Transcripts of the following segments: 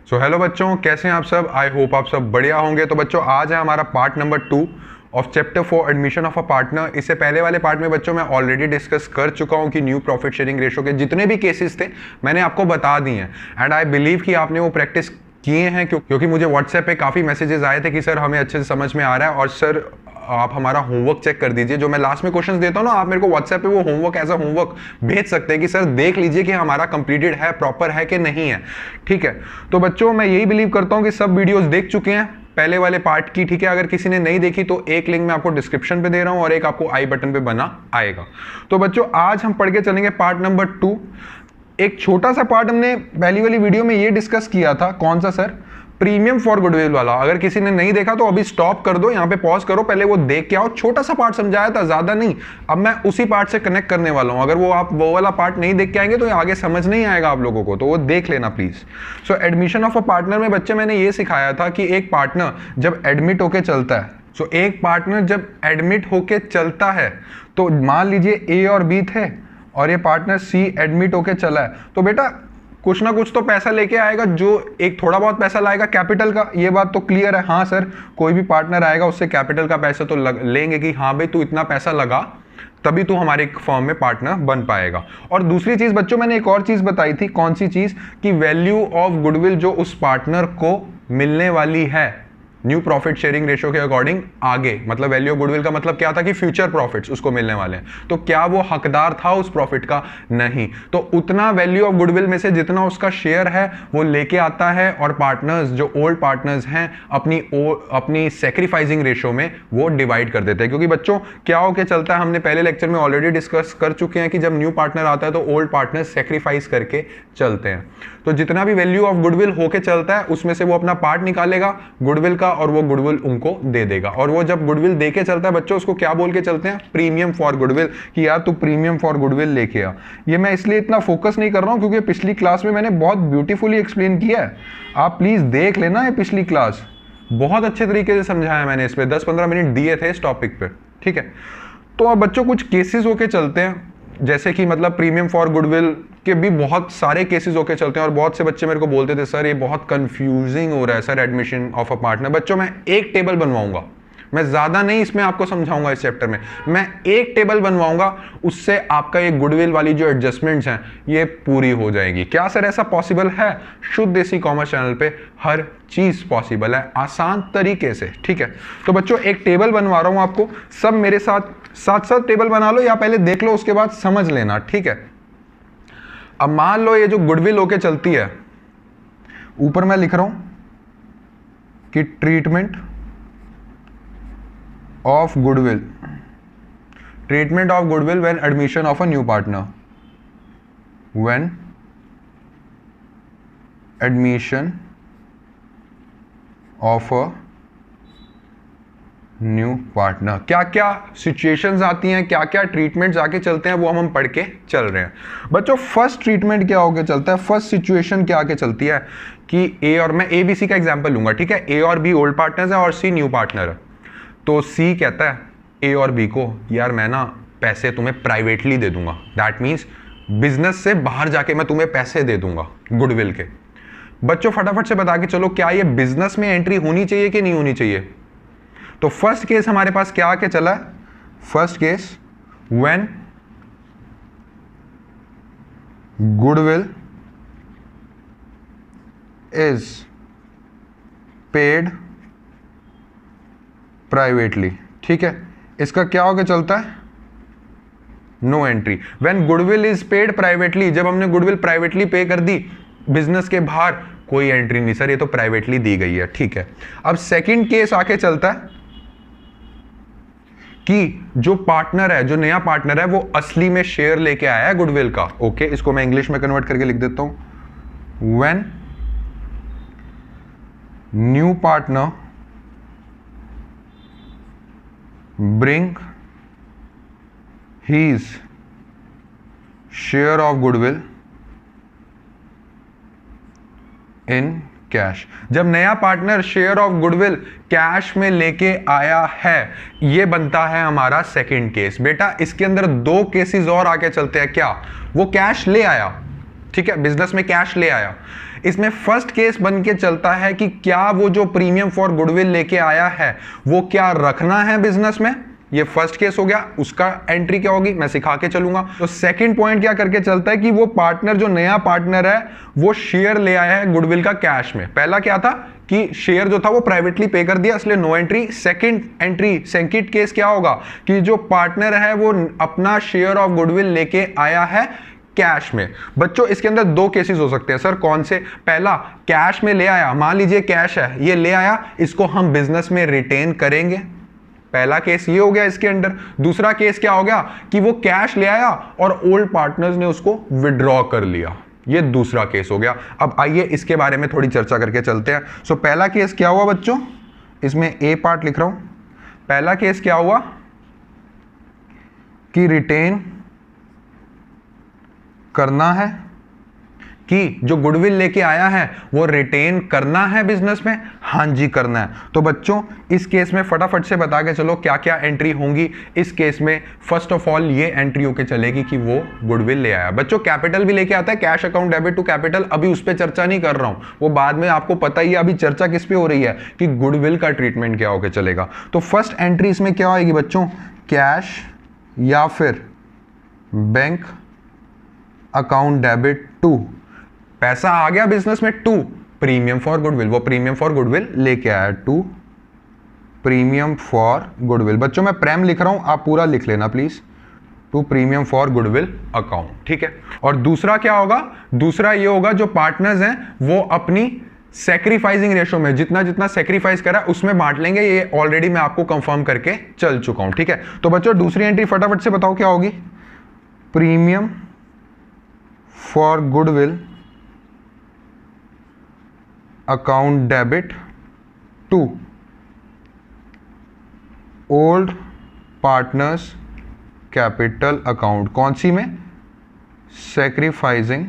So hello बच्चों, कैसे हैं आप सब। आई होप आप सब बढ़िया होंगे। तो बच्चों आज है हमारा part number 2 of chapter 4 admission of a partner. इससे पहले वाले पार्ट में बच्चों मैं ऑलरेडी डिस्कस कर चुका हूं कि न्यू प्रॉफिट शेयरिंग रेशो के जितने भी केसेस थे मैंने आपको बता दिए हैं एंड आई बिलीव कि आपने वो प्रैक्टिस किए हैं क्योंकि मुझे व्हाट्सएप पे काफ़ी मैसेजेस आए थे कि सर हमें अच्छे से समझ में आ रहा है और सर आप हमारा होमवर्क चेक कर दीजिए। जो मैं लास्ट में क्वेश्चंस देता हूं ना, आप मेरे को व्हाट्सएप पे वो होमवर्क एज अ होमवर्क भेज सकते हैं कि सर देख लीजिए कि हमारा कंप्लीटेड है, प्रॉपर है कि नहीं है। ठीक है, तो बच्चों मैं यही बिलीव करता हूं कि सब वीडियोस देख चुके हैं पहले वाले पार्ट की। ठीक है, अगर किसी ने नहीं देखी तो एक लिंक मैं आपको डिस्क्रिप्शन पे दे रहा हूं और एक आपको आई बटन पे बना आएगा। तो बच्चों आज हम पढ़ के चलेंगे पार्ट नंबर 2। एक छोटा सा पार्ट हमने पहली वाली वीडियो में ये डिस्कस किया था, कौन सा सर, प्रीमियम फॉर गुडविल वाला। अगर किसी ने नहीं देखा तो अभी स्टॉप कर दो, यहाँ पे पॉज करो, पहले वो देख के आओ। छोटा सा पार्ट समझाया था, ज्यादा नहीं। अब मैं उसी पार्ट से कनेक्ट करने वाला हूं। अगर वो आप वो वाला पार्ट नहीं देख के आएंगे तो आगे समझ नहीं आएगा आप लोगों को, तो वो देख लेना please. So admission of a partner में बच्चे मैंने ये सिखाया था कि एक पार्टनर जब एडमिट होके चलता है, सो एक पार्टनर जब एडमिट होके चलता है तो मान लीजिए ए और बी थे और ये पार्टनर सी एडमिट होके चला है, तो बेटा कुछ ना कुछ तो पैसा लेके आएगा, जो एक थोड़ा बहुत पैसा लाएगा कैपिटल का। ये बात तो क्लियर है। हाँ सर, कोई भी पार्टनर आएगा उससे कैपिटल का पैसा तो लेंगे कि हाँ भाई तू इतना पैसा लगा तभी तू हमारे फर्म में पार्टनर बन पाएगा। और दूसरी चीज बच्चों मैंने एक और चीज बताई थी, कौन सी चीज, कि वैल्यू ऑफ गुडविल जो उस पार्टनर को मिलने वाली है न्यू प्रॉफिट शेयरिंग रेशो के अकॉर्डिंग आगे, मतलब वैल्यू ऑफ गुडविल का मतलब क्या था कि फ्यूचर प्रॉफिट्स उसको मिलने वाले हैं। तो क्या वो हकदार था उस प्रॉफिट का? नहीं। तो उतना वैल्यू ऑफ गुडविल में से जितना उसका शेयर है वो लेके आता है और पार्टनर्स जो ओल्ड पार्टनर्स हैं अपनी सैक्रिफाइसिंग रेशो में वो डिवाइड कर देते हैं। क्योंकि बच्चों क्या होके चलता है, हमने पहले लेक्चर में ऑलरेडी डिस्कस कर चुके हैं कि जब न्यू पार्टनर आता है तो ओल्ड पार्टनर सैक्रिफाइस करके चलते हैं। तो जितना भी वैल्यू ऑफ गुडविल होके चलता है उसमें से वो अपना पार्ट निकालेगा गुडविल का और वो गुडविल उनको दे देगा। और वो जब गुडविल देके चलता है बच्चों, उसको क्या बोल के चलते हैं? प्रीमियम फॉर गुडविल, कि यार तू प्रीमियम फॉर गुडविल लेके आ। ये मैं इसलिए इतना फोकस नहीं कर रहा हूं क्योंकि पिछली क्लास में मैंने बहुत ब्यूटीफुली एक्सप्लेन किया है। आप प्लीज देख लेना, ये पिछली क्लास बहुत अच्छे तरीके से समझाया मैंने, इसमें 10-15 मिनट दिए थे इस टॉपिक पे। ठीक है, तो अब बच्चों कुछ केसेस होके चलते हैं, जैसे कि मतलब प्रीमियम फॉर गुडविल के भी बहुत सारे केसेस होके चलते हैं। और बहुत से बच्चे मेरे को बोलते थे सर ये बहुत कंफ्यूजिंग हो रहा है sir admission of a partner. बच्चों मैं एक टेबल बनवाऊंगा, मैं ज्यादा नहीं इसमें आपको समझाऊंगा इस चैप्टर में, मैं एक टेबल बनवाऊंगा, उससे आपका ये गुडविल वाली जो एडजस्टमेंट्स हैं ये पूरी हो जाएगी। क्या सर ऐसा पॉसिबल है? शुद्ध देसी कॉमर्स चैनल पे हर चीज पॉसिबल है आसान तरीके से। ठीक है, तो बच्चों एक टेबल बनवा रहा हूं आपको, सब मेरे साथ साथ टेबल बना लो या पहले देख लो उसके बाद समझ लेना। ठीक है, अब मान लो ये जो गुडविल होके चलती है, ऊपर मैं लिख रहा हूं कि treatment of goodwill, treatment of goodwill when admission of a new partner, when admission of a new partner. क्या क्या सिचुएशंस आती हैं, क्या क्या ट्रीटमेंट्स आके चलते हैं, वो हम पढ़ के चल रहे हैं। बच्चों फर्स्ट ट्रीटमेंट क्या होके चलता है, फर्स्ट सिचुएशन क्या आके चलती है कि ए और, मैं ए बी सी का एग्जांपल लूंगा। ठीक है, ए और बी ओल्ड पार्टनर्स है और सी न्यू पार्टनर है। तो सी कहता है ए और बी को, यार मैं ना पैसे तुम्हें प्राइवेटली दे दूंगा, दैट मीन्स बिजनेस से बाहर जाके मैं तुम्हें पैसे दे दूंगा गुडविल के। बच्चों फटाफट से बता के चलो, क्या ये बिजनेस में एंट्री होनी चाहिए कि नहीं होनी चाहिए? तो फर्स्ट केस हमारे पास क्या आके चला है? First case when goodwill is paid privately. ठीक है, इसका क्या होके चलता है? No entry. When goodwill is paid privately, जब हमने गुडविल प्राइवेटली पे कर दी बिजनेस के बाहर, कोई एंट्री नहीं सर, ये तो प्राइवेटली दी गई है। ठीक है, अब सेकंड केस आके चलता है कि जो पार्टनर है, जो नया पार्टनर है, वो असली में शेयर लेके आया है गुडविल का। ओके, इसको मैं इंग्लिश में कन्वर्ट करके लिख देता हूं, when new partner bring his share of goodwill in cash. जब नया partner share of goodwill cash में लेके आया है, ये बनता है हमारा सेकंड केस। बेटा इसके अंदर दो केसेस और आके चलते हैं। क्या? वो कैश ले आया, ठीक है, बिजनेस में कैश ले आया। इसमें फर्स्ट केस बन के चलता है कि क्या वो जो प्रीमियम फॉर गुडविल लेके आया है वो क्या रखना है बिजनेस में, ये फर्स्ट केस हो गया। उसका एंट्री क्या होगी मैं सिखा के चलूंगा। तो सेकंड पॉइंट क्या करके चलता है कि वो पार्टनर, जो नया पार्टनर है, वो शेयर ले आया है गुडविल का कैश में। पहला क्या था कि शेयर जो था वो प्राइवेटली पे कर दिया, इसलिए नो एंट्री। सेकंड केस क्या होगा कि जो पार्टनर है वो अपना शेयर ऑफ गुडविल लेके आया है कैश में। बच्चों इसके अंदर दो केसेस हो सकते हैं सर, कौन से? पहला, कैश में ले आया, मान लीजिए कैश है, ये ले आया, इसको हम बिजनेस में रिटेन करेंगे, पहला केस ये हो गया इसके अंदर। दूसरा केस क्या हो गया कि वो कैश ले आया और ओल्ड पार्टनर्स ने उसको विड्रॉ कर लिया, ये दूसरा केस हो गया। अब आइए इसके बारे में थोड़ी चर्चा करके चलते हैं। सो पहला केस क्या हुआ बच्चों, इसमें ए पार्ट लिख रहा हूं। पहला केस क्या हुआ कि रिटेन करना है, कि जो गुडविल लेके आया है वो रिटेन करना है बिजनेस में, हाँ जी करना है। तो बच्चों इस केस में फटाफट से बता के चलो क्या क्या एंट्री होंगी इस केस में। फर्स्ट ऑफ ऑल ये एंट्री होके चलेगी कि वो गुडविल ले आया। बच्चों कैपिटल भी लेके आता है, cash account debit to capital, अभी उस पर चर्चा नहीं कर रहा हूं, वो बाद में आपको पता ही है। अभी चर्चा किस पे हो रही है कि गुडविल का ट्रीटमेंट क्या होके चलेगा। तो फर्स्ट एंट्री इसमें क्या होगी बच्चों, कैश या फिर बैंक अकाउंट डेबिट टू, पैसा आ गया बिजनेस में, टू प्रीमियम फॉर गुडविल, वो प्रीमियम फॉर गुडविल लेके आया, टू प्रीमियम फॉर गुडविल। बच्चों मैं प्रेम लिख रहा हूं, आप पूरा लिख लेना please, to premium for goodwill account, ठीक है। और दूसरा क्या होगा, दूसरा ये होगा जो पार्टनर्स हैं वो अपनी सैक्रिफाइसिंग रेशो में जितना जितना सैक्रिफाइस करा उसमें बांट लेंगे, ये ऑलरेडी मैं आपको कंफर्म करके चल चुका हूं, ठीक है। तो बच्चों दूसरी एंट्री फटाफट से बताओ क्या होगी, premium for goodwill account debit to old partners capital account, कौन सी में, सैक्रिफाइसिंग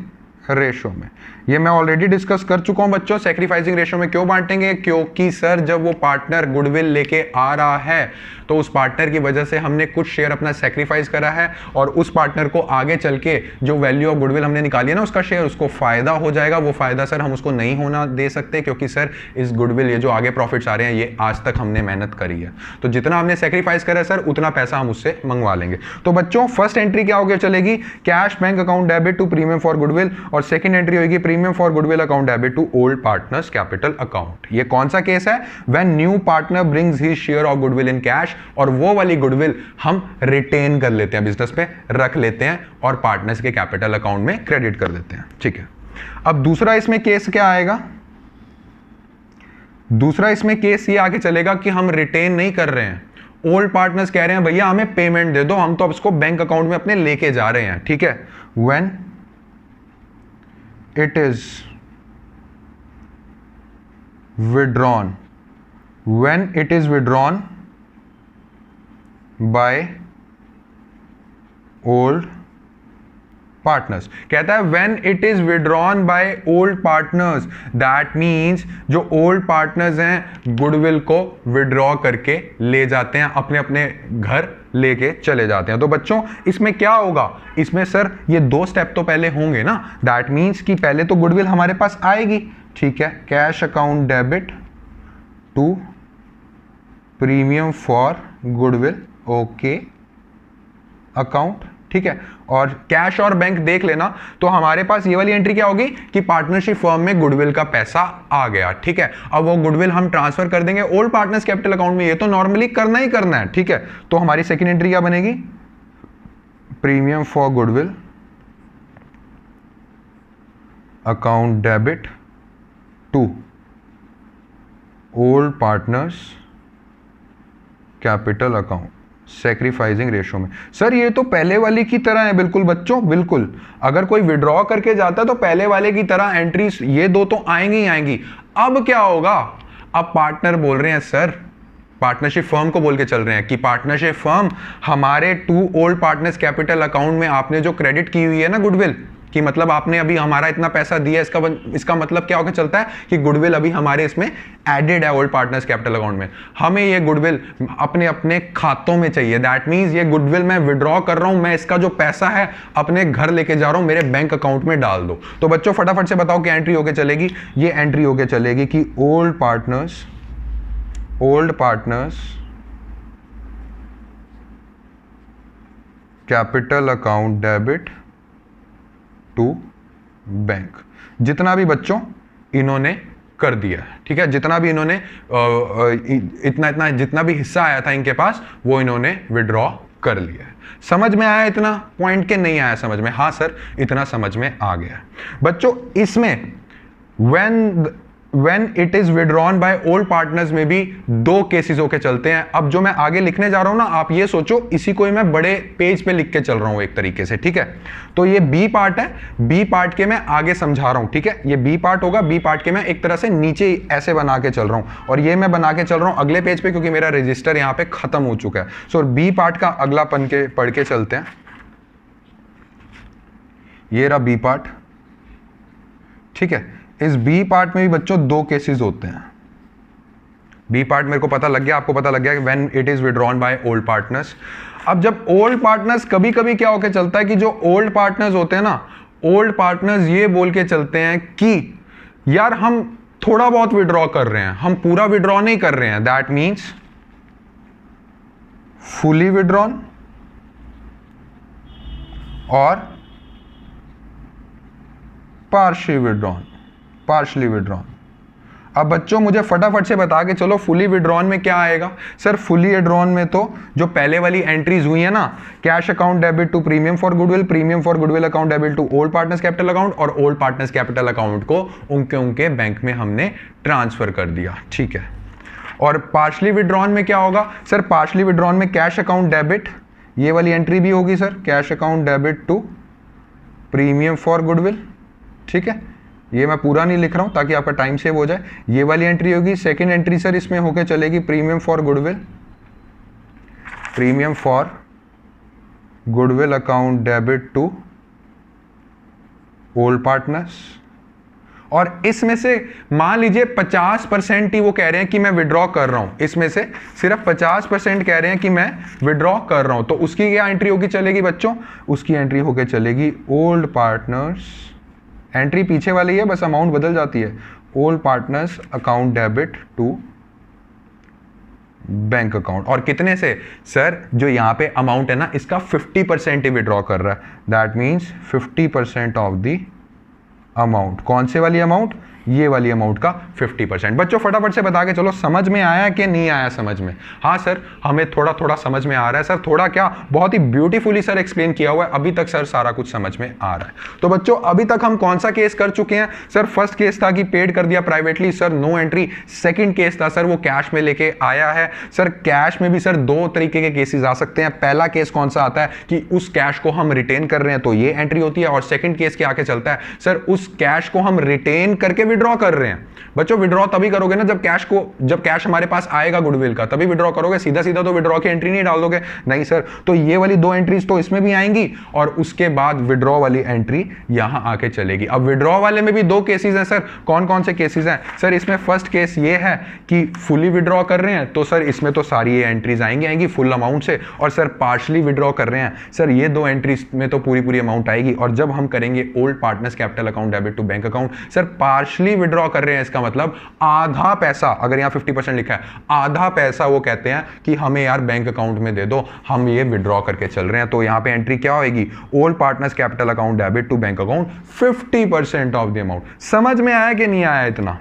रेशो में। ये मैं ऑलरेडी डिस्कस कर चुका हूं बच्चों, सैक्रिफाइसिंग रेशो में क्यों बांटेंगे, क्योंकि सर जब वो पार्टनर गुडविल लेके आ रहा है तो उस पार्टनर की वजह से हमने कुछ शेयर अपना सैक्रिफाइस करा है और उस पार्टनर को आगे चल के जो वैल्यू ऑफ गुडविल हमने निकाली है ना उसका शेयर, उसको फायदा हो जाएगा। वो फायदा सर हम उसको नहीं होना दे सकते, क्योंकि सर इस गुडविल, ये जो आगे प्रॉफिट्स आ रहे हैं ये आज तक हमने मेहनत करी है, तो जितना हमने सैक्रिफाइस करा है सर उतना पैसा हम उससे मंगवा लेंगे। तो बच्चों फर्स्ट एंट्री क्या होगी चलेगी, cash bank account debit to premium for goodwill, और सेकंड एंट्री होगी premium for goodwill account debit to old partners capital account. ये कौन सा केस है, when new partner brings his share of goodwill in cash, और वो वाली goodwill हम रिटेन कर लेते हैं, बिजनेस पे रख लेते हैं और पार्टनर्स के कैपिटल अकाउंट में क्रेडिट कर देते हैं, ठीक है। अब दूसरा इसमें केस क्या आएगा, दूसरा इसमें केस ये आगे चलेगा कि हम रिटेन नहीं कर रहे हैं, ओल्ड पार्टनर्स कह रहे हैं भैया हमें पेमेंट दे दो, हम तो अब इसको बैंक अकाउंट में अपने लेके जा रहे हैं, ठीक है। When it is withdrawn, when it is withdrawn by old partners, कहता है when it is withdrawn by old partners, that means जो ओल्ड पार्टनर्स हैं गुडविल को विड्रॉ करके ले जाते हैं, अपने अपने घर लेके चले जाते हैं। तो बच्चों इसमें क्या होगा, इसमें सर ये दो स्टेप तो पहले होंगे ना, दैट मींस कि पहले तो गुडविल हमारे पास आएगी, ठीक है, cash account debit to premium for goodwill okay account, ठीक है। और कैश और बैंक देख लेना, तो हमारे पास ये वाली एंट्री क्या होगी कि पार्टनरशिप फर्म में गुडविल का पैसा आ गया, ठीक है। अब वो गुडविल हम ट्रांसफर कर देंगे ओल्ड पार्टनर्स कैपिटल अकाउंट में, ये तो नॉर्मली करना ही करना है, ठीक है। तो हमारी सेकंड एंट्री क्या बनेगी, premium for goodwill account debit to old partners capital account sacrificing ratio में। सर ये तो पहले वाली की तरह है, बिल्कुल बच्चों बिल्कुल, अगर कोई विड्रॉ करके जाता है तो पहले वाले की तरह एंट्रीज ये दो तो आएंगी ही आएंगी। अब क्या होगा, अब पार्टनर बोल रहे हैं सर, पार्टनरशिप फर्म को बोल के चल रहे हैं कि पार्टनरशिप फर्म हमारे to old partners capital account में आपने जो क्रेडिट की हुई है ना गुडविल, कि मतलब आपने अभी हमारा इतना पैसा दिया, इसका मतलब क्या होकर चलता है कि गुडविल अभी हमारे इसमें एडेड है ओल्ड पार्टनर्स कैपिटल अकाउंट में। हमें ये गुडविल अपने अपने खातों में चाहिए। दैट मींस ये गुडविल मैं विड्रॉ कर रहा हूं, मैं इसका जो पैसा है अपने घर लेके जा रहा हूं, मेरे बैंक अकाउंट में डाल दो। तो बच्चों फटाफट से बताओ क्या एंट्री होके चलेगी। ये एंट्री होके चलेगी कि old partners capital account debit to bank. जितना भी बच्चों इन्होंने कर दिया, ठीक है, जितना भी इन्होंने इतना जितना भी हिस्सा आया था इनके पास वो इन्होंने विड्रॉ कर लिया है। समझ में आया इतना पॉइंट के नहीं आया समझ में? हाँ सर इतना समझ में आ गया। बच्चों इसमें when it is withdrawn by old partners में भी दो केसेस होके चलते हैं। अब जो मैं आगे लिखने जा रहा हूं ना, आप ये सोचो इसी को ही मैं बड़े पेज पे लिख के चल रहा हूं एक तरीके से, ठीक है। तो ये बी पार्ट है, बी पार्ट के मैं आगे समझा रहा हूं, ठीक है। ये बी पार्ट होगा, बी पार्ट के मैं एक तरह से नीचे ऐसे बना के चल रहा हूं, और ये मैं बना के चल रहा हूं अगले पेज पे क्योंकि मेरा रजिस्टर यहां पे खत्म हो चुका है। सो बी पार्ट का अगला पढ़ के चलते हैं। ये रहा बी पार्ट, ठीक है। इस बी पार्ट में भी बच्चों दो केसेस होते हैं। बी पार्ट मेरे को पता लग गया, आपको पता लग गया कि when it is withdrawn by old partners. अब जब ओल्ड पार्टनर्स कभी कभी क्या होकर चलता है कि जो ओल्ड पार्टनर्स होते हैं ना, ओल्ड पार्टनर्स ये बोल के चलते हैं कि यार हम थोड़ा बहुत विड्रॉ कर रहे हैं, हम पूरा विड्रॉ नहीं कर रहे हैं। दैट मीन्स फुली विड्रॉन और पार्शली विड्रॉन। अब बच्चों मुझे फटाफट से बता के चलो फुली विड्रॉन में क्या आएगा। सर फुली विड्रॉन में तो जो पहले वाली एंट्रीज हुई है ना, cash account debit to premium for goodwill, premium for goodwill account debit to old partners capital account, और ओल्ड पार्टनर्स कैपिटल अकाउंट को उनके बैंक में हमने ट्रांसफर कर दिया, ठीक है। और पार्शली विड्रॉन में क्या होगा सर? पार्शली विड्रॉन में कैश अकाउंट डेबिट, ये वाली एंट्री भी होगी sir, cash account debit to premium for goodwill, ठीक है। ये मैं पूरा नहीं लिख रहा हूं ताकि आपका टाइम सेव हो जाए। ये वाली एंट्री होगी। सेकंड एंट्री सर इसमें होके चलेगी premium for goodwill, premium for goodwill account debit to old partners. और इसमें से मान लीजिए 50% ही वो कह रहे हैं कि मैं विड्रॉ कर रहा हूं, इसमें से सिर्फ 50% कह रहे हैं कि मैं विड्रॉ कर रहा हूं। तो उसकी क्या एंट्री होगी चलेगी बच्चों? उसकी एंट्री होके चलेगी ओल्ड पार्टनर्स, एंट्री पीछे वाली है बस अमाउंट बदल जाती है, old partners account debit to bank account. और कितने से सर? जो यहां पे अमाउंट है ना इसका 50% ही विड्रॉ कर रहा है। That means 50% of the amount. कौन से वाली अमाउंट? ये वाली अमाउंट का 50%। बच्चों फटाफट से बता के चलो समझ में आया कि नहीं आया समझ में? हाँ सर हमें थोड़ा थोड़ा समझ में आ रहा है सर, थोड़ा क्या बहुत ही ब्यूटीफुली सर एक्सप्लेन किया हुआ है, अभी तक सर सारा कुछ समझ में आ रहा है। तो बच्चों अभी तक हम कौन सा केस कर चुके हैं सर? फर्स्ट केस था कि पेड कर दिया privately sir, no entry. Second case था सर वो कैश में लेके आया है सर। कैश में भी सर दो तरीके के केसेस आ सकते हैं। पहला केस कौन सा आता है कि उस कैश को हम रिटेन कर रहे हैं तो ये एंट्री होती है, और सेकेंड केस क्या आके चलता है सर उस कैश को हम रिटेन करके विड्रॉ कर रहे हैं। बच्चों विड्रॉ तभी करोगे ना जब कैश हमारे पास आएगा गुडविल का, तभी विड्रॉ करोगे। सीधा सीधा तो विड्रॉ की एंट्री नहीं डाल दोगे, नहीं सर। तो ये वाली दो एंट्रीज तो इसमें भी आएंगी और उसके बाद विड्रॉ वाली एंट्री यहां आके चलेगी। अब विड्रॉ वाले में भी दो केसेस हैं सर। कौन कौन से केसेस हैं सर? इसमें फर्स्ट केस ये है कि फुली विड्रॉ कर रहे हैं तो सर इसमें तो सारी ये एंट्रीज आएंगी फुल अमाउंट से, और सर पार्शली विड्रॉ कर रहे हैं सर ये दो एंट्रीज में तो पूरी अमाउंट आएगी। और जब हम करेंगे old partners capital account debit to bank account, sir partially withdraw कर रहे हैं इसका मतलब आधा पैसा, अगर यहां 50% लिखा है आधा पैसा वो कहते हैं कि हमें यार बैंक अकाउंट में दे दो, हम ये विड्रॉ करके चल रहे हैं। तो यहां पे एंट्री क्या होगी? Old partners capital account debit to bank account 50% of the amount. समझ में आया कि नहीं आया इतना?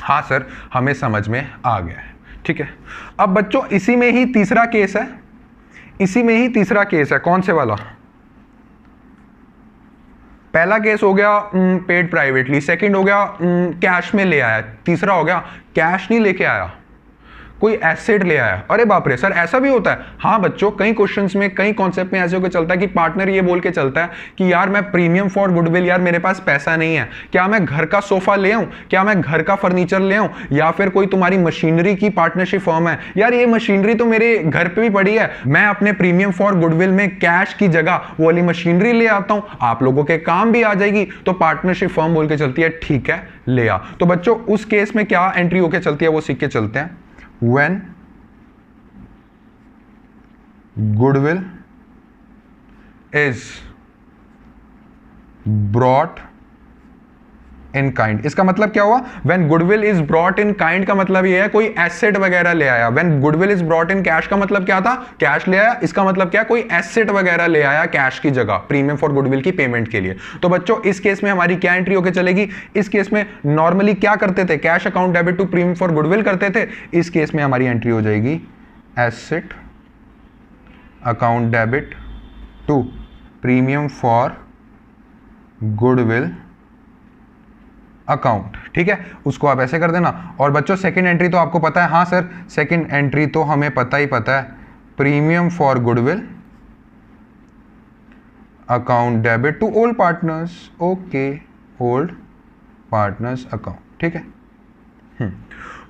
हाँ सर हमें समझ में आ गया है, ठीक है। अब बच्चों इसी में ही तीसरा केस है, इसी में ही तीसरा केस है। कौन से वाला? पहला केस हो गया पेड प्राइवेटली, सेकंड हो गया कैश में ले आया, तीसरा हो गया कैश नहीं लेके आया। कोई एसेट ले आया। अरे बाप रे सर, ऐसा भी होता है? हाँ बच्चों, कई क्वेश्चंस में, कई कॉन्सेप्ट में ऐसे होकर चलता है कि पार्टनर ये बोल के चलता है कि यार मैं प्रीमियम फॉर गुडविल, यार मेरे पास पैसा नहीं है, क्या मैं घर का सोफा ले आऊं, क्या मैं घर का फर्नीचर ले आऊं, या फिर कोई तुम्हारी मशीनरी की पार्टनरशिप फर्म है, यार ये मशीनरी तो मेरे घर पे भी पड़ी है, मैं अपने प्रीमियम फॉर गुडविल में कैश की जगह वो वाली मशीनरी ले आता हूं, आप लोगों के काम भी आ जाएगी। तो पार्टनरशिप फर्म बोल के चलती है ठीक है ले आ। तो बच्चों उस केस में क्या एंट्री होके चलती है वो सीख के चलते हैं। When goodwill is brought in kind, इसका मतलब क्या हुआ? When goodwill is brought in kind का मतलब ये है कोई एसेट वगैरह ले आया। When goodwill is brought in cash का मतलब क्या था? कैश ले आया। इसका मतलब क्या? कोई एसेट वगैरह ले आया कैश की जगह प्रीमियम फॉर गुडविल की पेमेंट के लिए। तो बच्चों इस केस में हमारी क्या एंट्री होके चलेगी? इस केस में नॉर्मली क्या करते थे? Cash account debit to premium for goodwill करते थे। इस केस में हमारी एंट्री हो जाएगी asset account debit to premium for goodwill account. ठीक है, उसको आप ऐसे कर देना। और बच्चों सेकंड एंट्री तो आपको पता है, हाँ सर सेकंड एंट्री तो हमें पता ही पता है, premium for goodwill account debit to old partners. Okay, old partners account. ठीक है,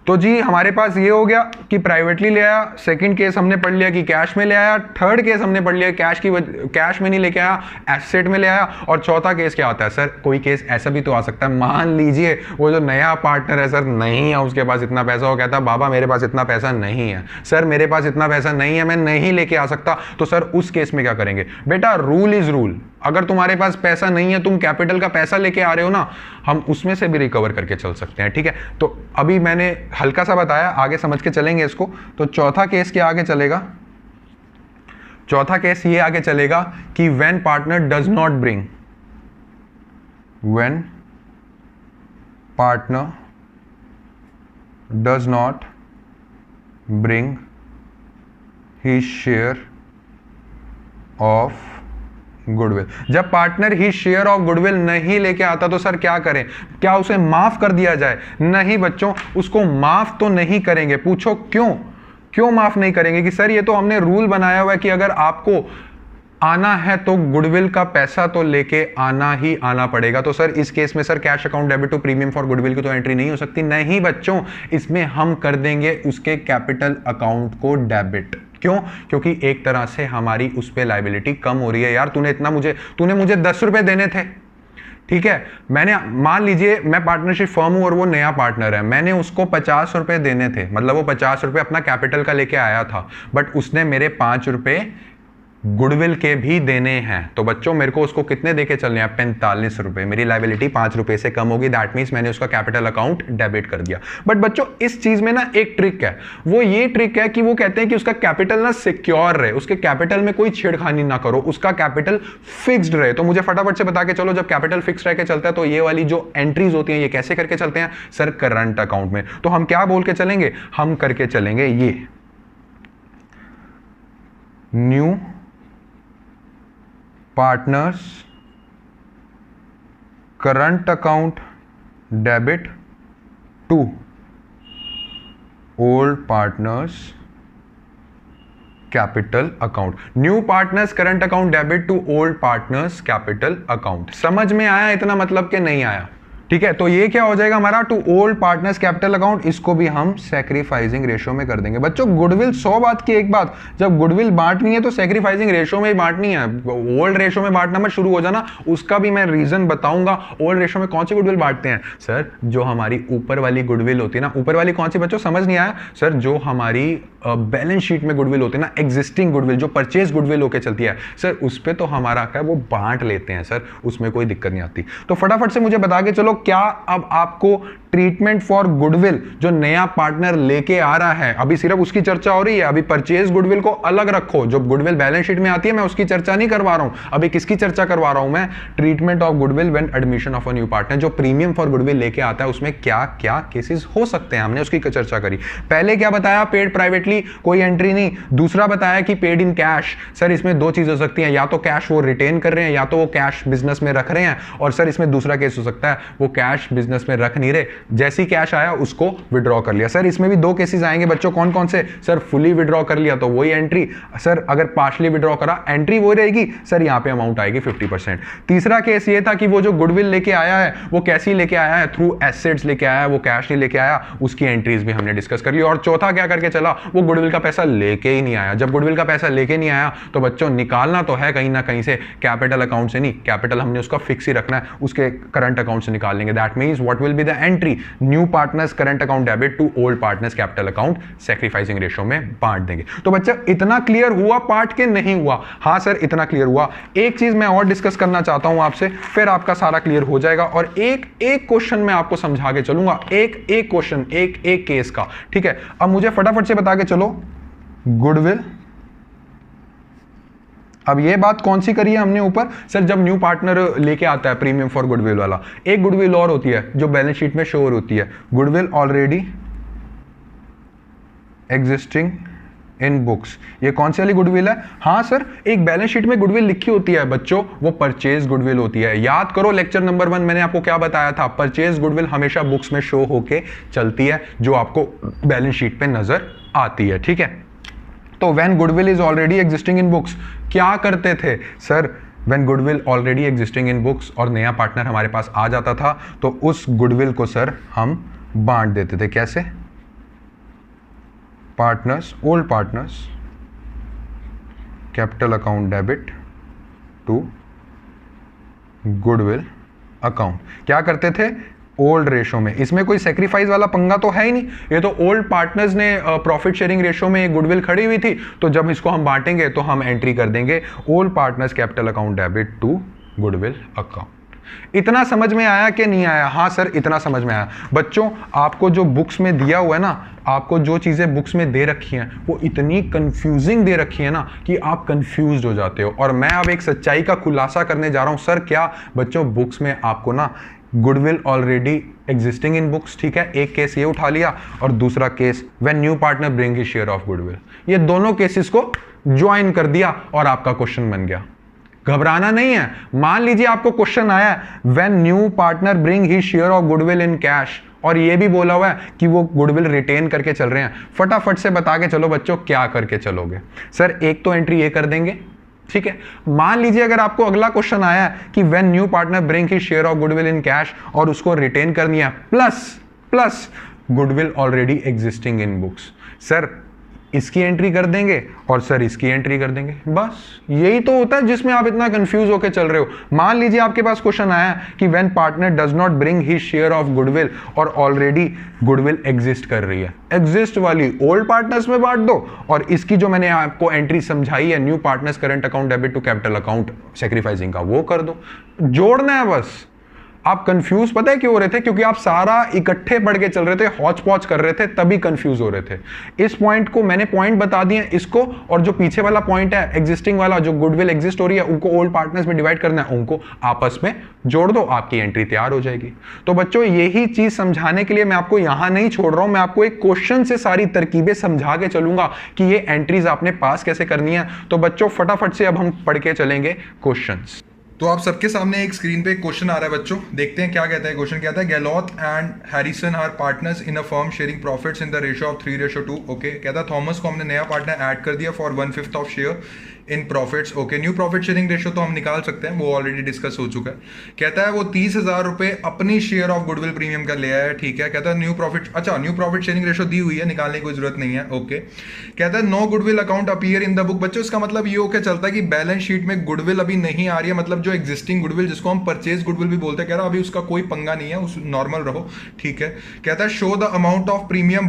तो जी हमारे पास ये हो गया कि प्राइवेटली ले आया, सेकंड केस हमने पढ़ लिया कि कैश में ले आया, थर्ड केस हमने पढ़ लिया कैश में नहीं लेके आया, एसेट में ले आया, और चौथा केस क्या आता है? सर कोई केस ऐसा भी तो आ सकता है, मान लीजिए वो जो नया पार्टनर है सर नहीं है उसके पास इतना पैसा, वो कहता है बाबा मेरे पास इतना पैसा नहीं है, सर मेरे पास इतना पैसा नहीं है, मैं नहीं लेके आ सकता। तो सर उस केस में क्या करेंगे? बेटा रूल इज रूल, अगर तुम्हारे पास पैसा नहीं है, तुम कैपिटल का पैसा लेके आ रहे हो ना, हम उसमें से भी रिकवर करके चल सकते हैं। ठीक है, तो अभी मैंने हल्का सा बताया, आगे समझ के चलेंगे इसको। तो चौथा केस क्या आगे चलेगा? चौथा केस ये आगे चलेगा कि when partner does not bring, when partner does not bring his share of goodwill. जब पार्टनर ही शेयर ऑफ गुडविल नहीं लेके आता तो सर क्या करें? क्या उसे माफ कर दिया जाए? नहीं बच्चों, उसको माफ तो नहीं करेंगे। पूछो क्यों? क्यों माफ नहीं करेंगे? कि सर ये तो हमने रूल बनाया हुआ है कि अगर आपको आना है तो गुडविल का पैसा तो लेके आना ही आना पड़ेगा। तो सर इस केस में sir cash account debit to premium for goodwill की तो एंट्री नहीं हो सकती। नहीं बच्चों, इसमें हम कर देंगे उसके कैपिटल अकाउंट को डेबिट। क्यों? क्योंकि एक तरह से हमारी उस पे लायबिलिटी कम हो रही है। यार तूने मुझे 10 रुपए देने थे, ठीक है, मैंने मान लीजिए मैं पार्टनरशिप फर्म हूं और वो नया पार्टनर है, मैंने उसको 50 रुपए देने थे, मतलब वो 50 रुपए अपना कैपिटल का लेके आया था, बट उसने मेरे 5 रुपए गुडविल के भी देने हैं। तो बच्चों मेरे को उसको कितने देके चलने हैं? 45 रुपए। मेरी लायबिलिटी 5 रुपए से कम होगी, दैट मीन्स मैंने उसका कैपिटल अकाउंट डेबिट कर दिया। बट बच्चों इस चीज में ना एक ट्रिक है, वो ये ट्रिक है कि वो कहते हैं कि उसका कैपिटल ना सिक्योर रहे, उसके कैपिटल में कोई छेड़खानी ना करो, उसका कैपिटल फिक्स्ड रहे। तो मुझे फटाफट से बता के चलो, जब कैपिटल फिक्स रह के चलता है तो ये वाली जो एंट्रीज होती हैं ये कैसे करके चलते हैं? सर करंट अकाउंट में। तो हम क्या बोल के चलेंगे? हम करके चलेंगे ये new partners current account debit to old partners capital account. New partners current account debit to old partners capital account. समझ में आया इतना मतलब कि नहीं आया? ठीक है, तो ये क्या हो जाएगा हमारा? To old partners capital account. इसको भी हम सैक्रिफाइसिंग रेशियो में कर देंगे। बच्चों गुडविल 100 बात की एक बात, जब गुडविल बांटनी है तो सैक्रिफाइसिंग रेशियो में ही बांटनी है, ओल्ड रेशियो में बांटना मत शुरू हो जाना। उसका भी मैं रीजन बताऊंगा। ओल्ड रेशियो में कौन सी गुडविल बांटते हैं? सर जो हमारी ऊपर वाली गुडविल होती है ना, ऊपर वाली कौन सी बच्चों? समझ नहीं आया? सर जो हमारी बैलेंस शीट में गुडविल होती है ना, एग्जिस्टिंग गुडविल जो परचेज गुडविल होकर चलती है, सर उस पर तो हमारा क्या वो बांट लेते हैं सर, उसमें कोई दिक्कत नहीं आती। तो फटाफट से मुझे बता के चलो, क्या अब आपको ट्रीटमेंट फॉर गुडविल जो नया पार्टनर लेके आ रहा है, अभी सिर्फ उसकी चर्चा हो रही है, अभी परचेज गुडविल को अलग रखो, जो गुडविल बैलेंस शीट में आती है मैं उसकी चर्चा नहीं करवा रहा हूं। अभी किसकी चर्चा करवा रहा हूं मैं? Treatment of goodwill when admission of a new partner. जो प्रीमियम फॉर गुडविल लेके आता है उसमें क्या क्या केसेस हो सकते हैं, हमने उसकी चर्चा करी। पहले क्या बताया? पेड प्राइवेटली, कोई एंट्री नहीं। दूसरा बताया कि पेड इन कैश। सर इसमें दो चीज हो सकती है, या तो कैश वो रिटेन कर रहे हैं, या तो वो कैश बिजनेस में रख रहे हैं। और सर इसमें दूसरा केस हो सकता है वो कैश बिजनेस में रख नहीं रहे, जैसी कैश आया उसको विड्रॉ कर लिया। सर इसमें भी दो केसेस आएंगे बच्चों, कौन कौन से? सर फुली विड्रॉ कर लिया तो वही एंट्री, सर अगर पार्शली विड्रॉ करा एंट्री वही रहेगी, सर यहां पे अमाउंट आएगी 50%। तीसरा केस ये था कि वो जो गुडविल लेके आया है वो कैसी लेके आया है? थ्रू एसेट्स लेके आया है, वो कैश नहीं लेके आया, उसकी एंट्रीज भी हमने डिस्कस कर ली। और चौथा क्या करके चला? वो गुडविल का पैसा लेके ही नहीं आया। जब गुडविल का पैसा लेके नहीं आया तो बच्चों निकालना तो है कहीं ना कहीं से, कैपिटल अकाउंट से नहीं, कैपिटल हमने उसका फिक्स ही रखना है, उसके करंट अकाउंट से निकाल लेंगे। That means what will be the entry? New partners current account debit to old partners capital account, sacrificing ratio में बांट देंगे। तो बच्चा इतना क्लियर हुआ पार्ट के नहीं हुआ? हाँ सर इतना क्लियर हुआ। एक चीज मैं और डिस्कस करना चाहता हूं आपसे, फिर आपका सारा क्लियर हो जाएगा। और एक क्वेश्चन मैं आपको समझा के चलूंगा, एक क्वेश्चन, एक केस का, ठीक है? अब मुझे फटाफट से बता के चलो, गुडविल, अब ये बात कौन सी करी है हमने ऊपर? सर जब न्यू पार्टनर लेके आता है प्रीमियम फॉर गुडविल वाला, एक गुडविल और होती है जो बैलेंस शीट में शो होती है, goodwill already existing in books. ये कौन सी वाली गुडविल है? हाँ सर, एक बैलेंस शीट में गुडविल लिखी होती है बच्चों, वो परचेज गुडविल होती है। याद करो लेक्चर नंबर 1 मैंने आपको क्या बताया था? परचेज गुडविल हमेशा बुक्स में शो होके चलती है, जो आपको बैलेंस शीट पे नजर आती है, ठीक है? तो when goodwill is already existing in books, क्या करते थे sir? When goodwill already existing in books और नया पार्टनर हमारे पास आ जाता था तो उस गुडविल को सर हम बांट देते थे। कैसे? Partners, old partners capital account debit to goodwill account. क्या करते थे? ओल्ड रेशो में। इसमें कोई सेक्रीफाइस वाला पंगा तो है ही नहीं, ये तो ओल्ड पार्टनर्स ने प्रॉफिट शेयरिंग रेशो में एक गुडविल खड़ी हुई थी, तो जब इसको हम बांटेंगे तो हम एंट्री कर देंगे old partners capital account debit to goodwill account. इतना समझ में आया कि नहीं आया? हाँ सर इतना समझ में आया। बच्चों आपको जो बुक्स में दिया हुआ है ना, आपको जो चीजें बुक्स में दे रखी हैं वो इतनी कंफ्यूजिंग दे रखी है ना कि आप कंफ्यूज हो जाते हो। और मैं अब एक सच्चाई का खुलासा करने जा रहा हूं। सर क्या? बच्चों बुक्स में आपको ना goodwill already existing in books, ठीक है, एक केस ये उठा लिया, और दूसरा case when new partner bring his share of goodwill, ये दोनों केसेस को ज्वाइन कर दिया और आपका क्वेश्चन बन गया। घबराना नहीं है। मान लीजिए आपको क्वेश्चन आया when new partner bring his share of goodwill in cash, और ये भी बोला हुआ है कि वो गुडविल रिटेन करके चल रहे हैं, फटाफट से बता के चलो बच्चों क्या करके चलोगे? सर एक तो एंट्री ये कर देंगे, ठीक है? मान लीजिए अगर आपको अगला क्वेश्चन आया है कि when new partner bring his share of goodwill in cash और उसको रिटेन करनी है plus goodwill already existing in books, sir इसकी एंट्री कर देंगे और सर इसकी एंट्री कर देंगे। बस यही तो होता है जिसमें आप इतना कंफ्यूज होकर चल रहे हो। मान लीजिए आपके पास क्वेश्चन आया कि when partner does not bring his share of goodwill और ऑलरेडी गुडविल एग्जिस्ट कर रही है, एग्जिस्ट वाली ओल्ड पार्टनर्स में बांट दो, और इसकी जो मैंने आपको एंट्री समझाई है new partners current account debit to capital account sacrificing का, वो कर दो। जोड़ना है बस। आप कंफ्यूज पता है क्यों हो रहे थे? क्योंकि आप सारा इकट्ठे पढ़ के चल रहे थे, हौच पौच कर रहे थे, तभी कंफ्यूज हो रहे थे। इस पॉइंट को मैंने पॉइंट बता दिए इसको, और जो पीछे वाला पॉइंट है एग्जिस्टिंग वाला, जो गुडविल एग्जिस्ट हो रही है, उनको ओल्ड पार्टनर्स में डिवाइड करना है, उनको आपस में जोड़ दो, आपकी एंट्री तैयार हो जाएगी। तो बच्चों यही चीज समझाने के लिए मैं आपको यहां नहीं छोड़ रहा हूं, मैं आपको एक क्वेश्चन से सारी तरकीबें समझा के चलूंगा कि ये एंट्रीज आपने पास कैसे करनी है। तो बच्चों फटाफट से अब हम पढ़ के चलेंगे क्वेश्चंस। तो आप सबके सामने एक स्क्रीन पे एक क्वेश्चन आ रहा है बच्चों, देखते हैं क्या कहता है क्वेश्चन। कहता है Galoth and Harrison are partners in a firm sharing profits in the ratio of 3:2। Okay, कहता है थॉमस को हमने नया पार्टनर ऐड कर दिया for 1/5 of share in profits. Okay, new profit sharing ratio तो हम निकाल सकते हैं, वो ऑलरेडी डिस्कस हो चुका है। कहता है वो 30,000 रुपए अपनी शेयर ऑफ गुडविल प्रीमियम का ले आया है, ठीक है। कहता है न्यू प्रॉफिट शेयरिंग रेशियो दी हुई है, निकालने की कोई जरूरत नहीं है। ओके, कहता है no goodwill account appear in the book. बच्चों इसका मतलब ये होकर चलता है कि बैलेंस शीट में गुडविल अभी नहीं आ रही है, मतलब जो एग्जिस्टिंग गुडविल जिसको हम परचेज गुडविल भी बोलते हैं, कह रहा अभी उसका कोई पंगा नहीं है, उस नॉर्मल रहो, ठीक है। कहता है show the amount of premium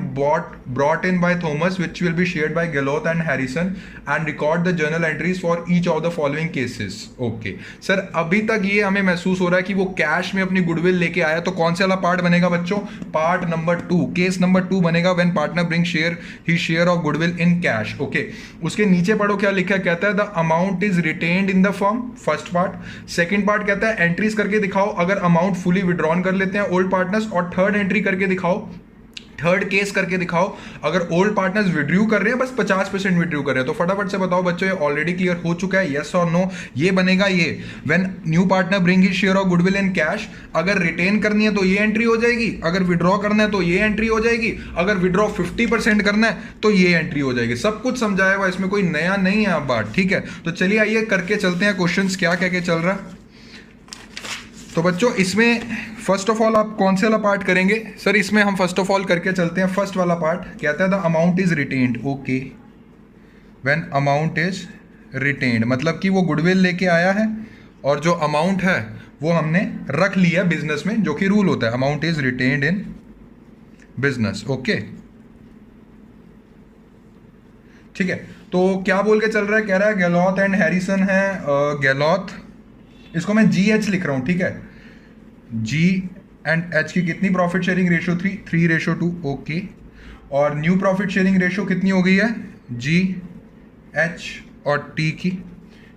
brought in by Thomas which will be shared by Galoth and Harrison and record the journal entries for each of the following cases. Okay sir, अभी तक ये हमें महसूस हो रहा है कि वो कैश में अपनी गुडविल लेके आया, तो कौन सा वाला पार्ट बनेगा बच्चों? पार्ट नंबर 2, केस नंबर 2 बनेगा when partner bring share of goodwill in cash. Okay, उसके नीचे पढ़ो क्या लिखा है। कहता है the amount is retained in the firm, first part. Second part कहता है एंट्रीज करके दिखाओ अगर अमाउंट फुली विड्रॉन कर लेते हैं ओल्ड पार्टनर्स, और थर्ड एंट्री करके दिखाओ थर्ड केस करके दिखाओ, अगर ओल्ड पार्टनर्स विड्रू कर रहे हैं, बस 50% विड्रू कर रहे हैं, तो फटाफट से बताओ बच्चों ये ऑलरेडी क्लियर हो चुका है, यस और नो। ये बनेगा ये, when new partner bring his share of goodwill in cash, अगर रिटेन करनी है तो ये एंट्री हो जाएगी, अगर विड्रॉ करना है तो ये एंट्री हो जाएगी, अगर विड्रॉ 50% करना है तो ये एंट्री हो जाएगी। सब कुछ समझाया हुआ, इसमें कोई नया नहीं है अब बात, ठीक है। तो चलिए आइए करके चलते हैं क्वेश्चंस क्या क्या क्या चल रहा है। तो बच्चों इसमें फर्स्ट ऑफ ऑल आप कौन से वाला पार्ट करेंगे? सर इसमें हम फर्स्ट ऑफ ऑल करके चलते हैं फर्स्ट वाला पार्ट, कहता है the amount is retained, okay. When amount is retained मतलब कि वो गुडविल लेके आया है और जो अमाउंट है वो हमने रख लिया बिजनेस में, जो कि रूल होता है, amount is retained in business, okay ठीक है। तो क्या बोल के चल रहा है, कह रहा है गैलॉथ एंड हैरिसन है, गैलॉथ, इसको मैं GH लिख रहा हूं, ठीक है। G एंड H की कितनी प्रॉफिट शेयरिंग रेशियो? 3:2, ओके। और न्यू प्रॉफिट शेयरिंग रेशियो कितनी हो गई है? G, H और T की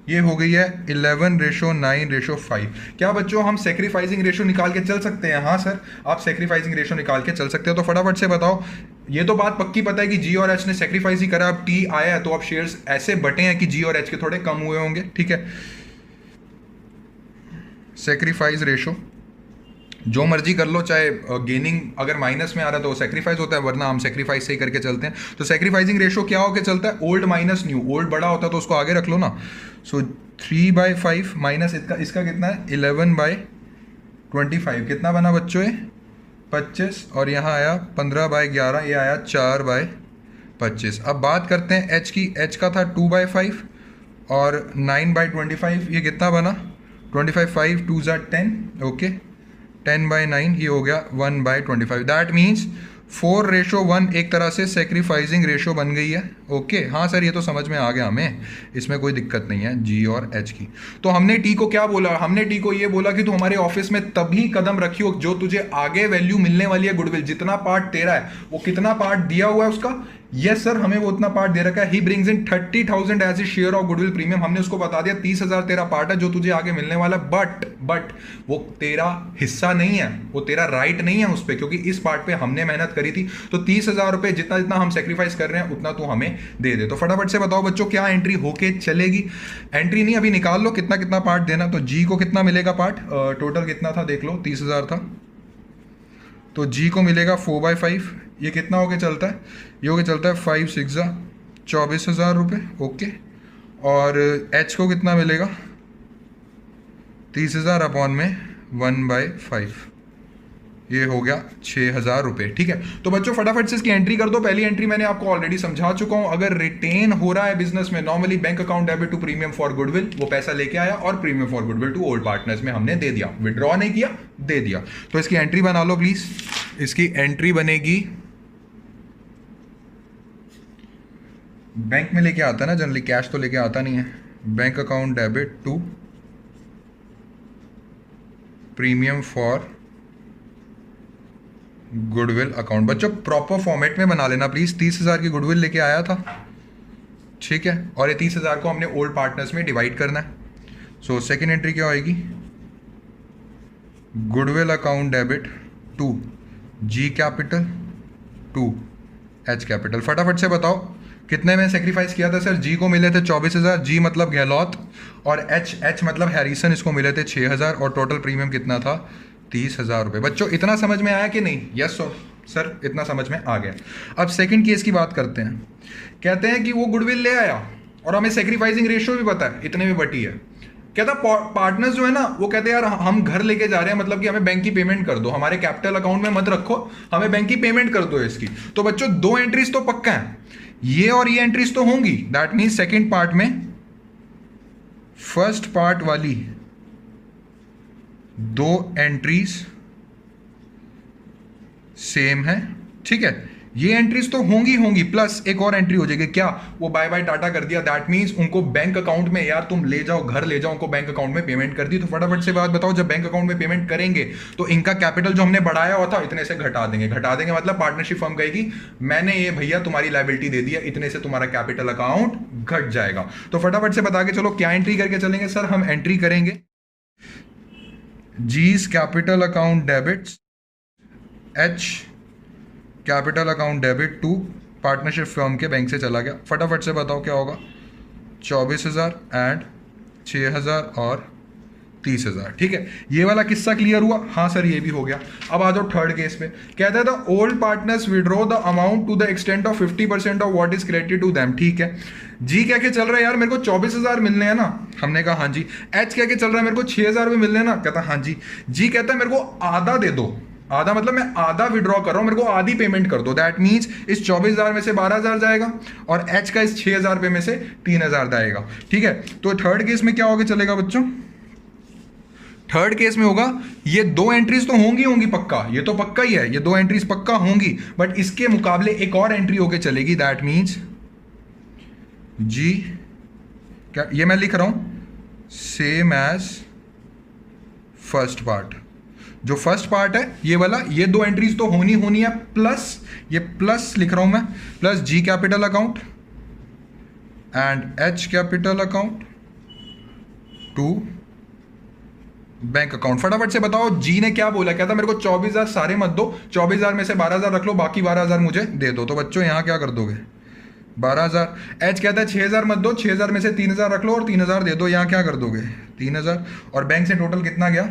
ये हो गई है 11:9:5। क्या बच्चों हम सेक्रीफाइसिंग रेशियो निकाल के चल सकते हैं? हाँ सर, आप सेक्रीफाइसिंग रेशियो निकाल के चल सकते हो। तो फटाफट से बताओ, ये तो बात पक्की पता है कि G और H ने सेक्रीफाइस ही करा, अब T आया है तो अब शेयर्स ऐसे बटे हैं कि G और H के थोड़े कम हुए होंगे, ठीक है। सेक्रीफाइस रेशो जो मर्जी कर लो, चाहे गेनिंग अगर माइनस में आ रहा है तो सेक्रीफाइस होता है, वरना हम सेक्रीफाइस से ही करके चलते हैं। तो सेक्रीफाइसिंग रेशो क्या होकर चलता है? ओल्ड माइनस न्यू, ओल्ड बड़ा होता है तो उसको आगे रख लो ना। सो 3/5 माइनस इसका कितना है? 11/25, कितना बना बच्चों? 25, और यहाँ आया 15/11, ये आया 4/25। अब बात करते हैं H की, H का था 2/5 और 9/25, ये कितना बना? 25, 5 2 10, ओके। 10/9 ये हो गया 1/25। दैट मीन्स 4:1 एक तरह से सेक्रीफाइसिंग रेशो बन गई है, ओके। हाँ सर ये तो समझ में आ गया हमें, इसमें कोई दिक्कत नहीं है G और H की। तो हमने T को क्या बोला? हमने T को ये बोला कि तू हमारे ऑफिस में तभी कदम रखियो जो तुझे आगे वैल्यू मिलने वाली है गुडविल, जितना पार्ट तेरा है वो कितना पार्ट दिया हुआ है उसका? यस सर, हमें वो उतना पार्ट दे रखा है। He brings in 30,000 as a share of goodwill premium, हमने उसको बता दिया 30,000 तेरा पार्ट है जो तुझे आगे मिलने वाला, बट वो तेरा हिस्सा नहीं है, वो तेरा राइट नहीं है उस पर, क्योंकि इस पार्ट पे हमने मेहनत करी थी। तो 30,000 रुपए जितना जितना हम सेक्रीफाइस कर रहे हैं उतना तू हमें दे दे। तो फटाफट से बताओ बच्चों क्या एंट्री होके चलेगी? एंट्री नहीं, अभी निकाल लो कितना कितना पार्ट देना। तो G को कितना मिलेगा पार्ट? टोटल कितना था देख लो, 30,000 था, तो G को मिलेगा 4/5। ये कितना होके चलता है? ये होके चलता है 5 6 24,000 रुपये, ओके। और H को कितना मिलेगा? 30,000 अपॉन में 1/5, ये हो गया 6,000 रुपये, ठीक है। तो बच्चों फटाफट से इसकी एंट्री कर दो। पहली एंट्री मैंने आपको ऑलरेडी समझा चुका हूं। अगर रिटेन हो रहा है बिजनेस में, normally bank account debit to premium for goodwill, वो पैसा लेके आया और premium for goodwill to old partners में हमने दे दिया, विड्रॉ नहीं किया, दे दिया। तो इसकी एंट्री बना लो प्लीज। इसकी एंट्री बनेगी, बैंक में लेके आता है ना जनरली, कैश तो लेके आता नहीं है। Bank account debit to premium for goodwill account. बच्चों प्रॉपर फॉर्मेट में बना लेना प्लीज। 30,000 की गुडविल लेके आया था, ठीक है, और ये 30,000 को हमने ओल्ड पार्टनर्स में डिवाइड करना है। सो सेकेंड एंट्री क्या होएगी? Goodwill account debit to G capital to H capital. फटाफट से बताओ कितने में सेक्रीफाइस किया था सर? G को मिले थे 24,000, G मतलब गैलॉथ, और H मतलब हैरिसन, इसको मिले थे 6,000, और टोटल प्रीमियम कितना था? 30,000 रुपये। बच्चों इतना समझ में आया कि नहीं? यस सर, इतना समझ में आ गया। अब सेकंड केस की बात करते हैं। कहते हैं कि वो गुडविल ले आया और हमें सेक्रीफाइसिंग रेशियो भी पता है, इतने में बटी है। कहता पार्टनर्स जो है ना, वो कहते हैं यार हम घर लेके जा रहे हैं, मतलब कि हमें बैंक की पेमेंट कर दो, हमारे कैपिटल अकाउंट में मत रखो, हमें बैंक की पेमेंट कर दो इसकी। तो बच्चों दो एंट्रीज तो पक्का है, ये और ये एंट्रीज तो होंगी। दैट मीन्स सेकेंड पार्ट में फर्स्ट पार्ट वाली दो एंट्रीज सेम है, ठीक है। ये एंट्रीज तो होंगी प्लस एक और एंट्री हो जाएगी, क्या? वो बाय बाय टाटा कर दिया। दैट मीन्स उनको बैंक अकाउंट में, यार तुम ले जाओ, घर ले जाओ, उनको बैंक अकाउंट में पेमेंट कर दी। तो फटाफट से बात बताओ, जब बैंक अकाउंट में पेमेंट करेंगे तो इनका कैपिटल जो हमने बढ़ाया हुआ था इतने से घटा देंगे मतलब पार्टनरशिप फर्म कहेगी मैंने ये भैया तुम्हारी लायबिलिटी दे दी है, इतने से तुम्हारा कैपिटल अकाउंट घट जाएगा। तो फटाफट से बता के चलो क्या एंट्री करके चलेंगे सर? हम एंट्री करेंगे G's capital account debits H capital account debit to partnership firm के बैंक से चला गया। फटाफट से बताओ क्या होगा, 24,000 एंड 6,000 और 30,000। ठीक है, ये वाला किस्सा क्लियर हुआ? हाँ सर ये भी हो गया। अब आ जाओ थर्ड केस पे। कहता है the old partners withdraw the amount to the extent of 50% of what is credited to them. ठीक है, जी कह के चल रहा है यार मेरे को 24,000 मिलने हैं ना, हमने कहा हाँ जी। एच कह के चल रहा है मेरे को 6,000 भी मिलने हैं ना, कहता हाँ जी। जी कहता है मेरे को आधा दे दो, आधा मतलब मैं आधा विड्रॉ कर रहा हूं, मेरे को आधी पेमेंट कर दो। दैट मींस इस 24,000 में से 12,000 जाएगा और एच का इस 6,000 रुपए में से 3,000 जाएगा। ठीक है, तो थर्ड केस में क्या होगा चलेगा बच्चों? थर्ड केस में होगा ये दो एंट्रीज तो होंगी पक्का, ये तो पक्का ही है, ये दो एंट्रीज पक्का होंगी, बट इसके मुकाबले एक और एंट्री होके चलेगी। दैट मींस जी क्या ये मैं लिख रहा हूं सेम एज फर्स्ट पार्ट। जो फर्स्ट पार्ट है ये वाला, ये दो एंट्रीज तो होनी है, प्लस ये प्लस लिख रहा हूं मैं, plus G capital account and H capital account to bank account. फटाफट से बताओ जी ने क्या बोला? कहता मेरे को 24,000 सारे मत दो, 24,000 में से 12,000 रख लो, बाकी 12,000 मुझे दे दो। तो बच्चों यहां क्या कर दोगे? 12,000। एच कहता है 6,000 मत दो, 6,000 में से 3,000 रख लो और 3,000 दे दो। यहां क्या कर दोगे? 3,000। और बैंक से टोटल कितना गया?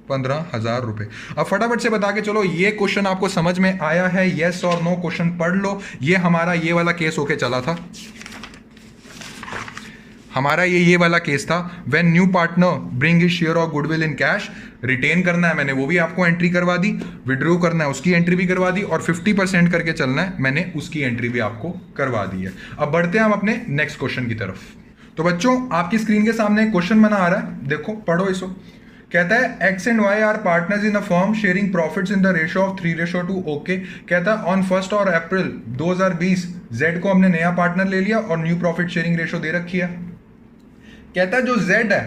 15,000 रुपए। अब फटाफट से बता के चलो ये क्वेश्चन आपको समझ में आया है? यस और नो क्वेश्चन पढ़ लो। ये हमारा ये वाला केस होके चला था, हमारा ये वाला केस था। When new partner bring his share of goodwill in cash, retain करना है मैंने वो भी आपको एंट्री करवा दी, विड्रॉ करना है उसकी एंट्री भी करवा दी, और 50% करके चलना है मैंने उसकी एंट्री भी आपको करवा दी है। अब बढ़ते हैं हम अपने नेक्स्ट क्वेश्चन की तरफ। तो बच्चों आपकी स्क्रीन के सामने एक क्वेश्चन बना आ रहा है, देखो पढ़ो इसको। कहता है X and Y are partners in a firm sharing profits in the ratio of 3:2। Okay, कहता है ऑन 1 अप्रैल 2020 जेड को हमने नया पार्टनर ले लिया और न्यू प्रॉफिट शेयरिंग रेशियो दे रखी है। कहता है जो जेड है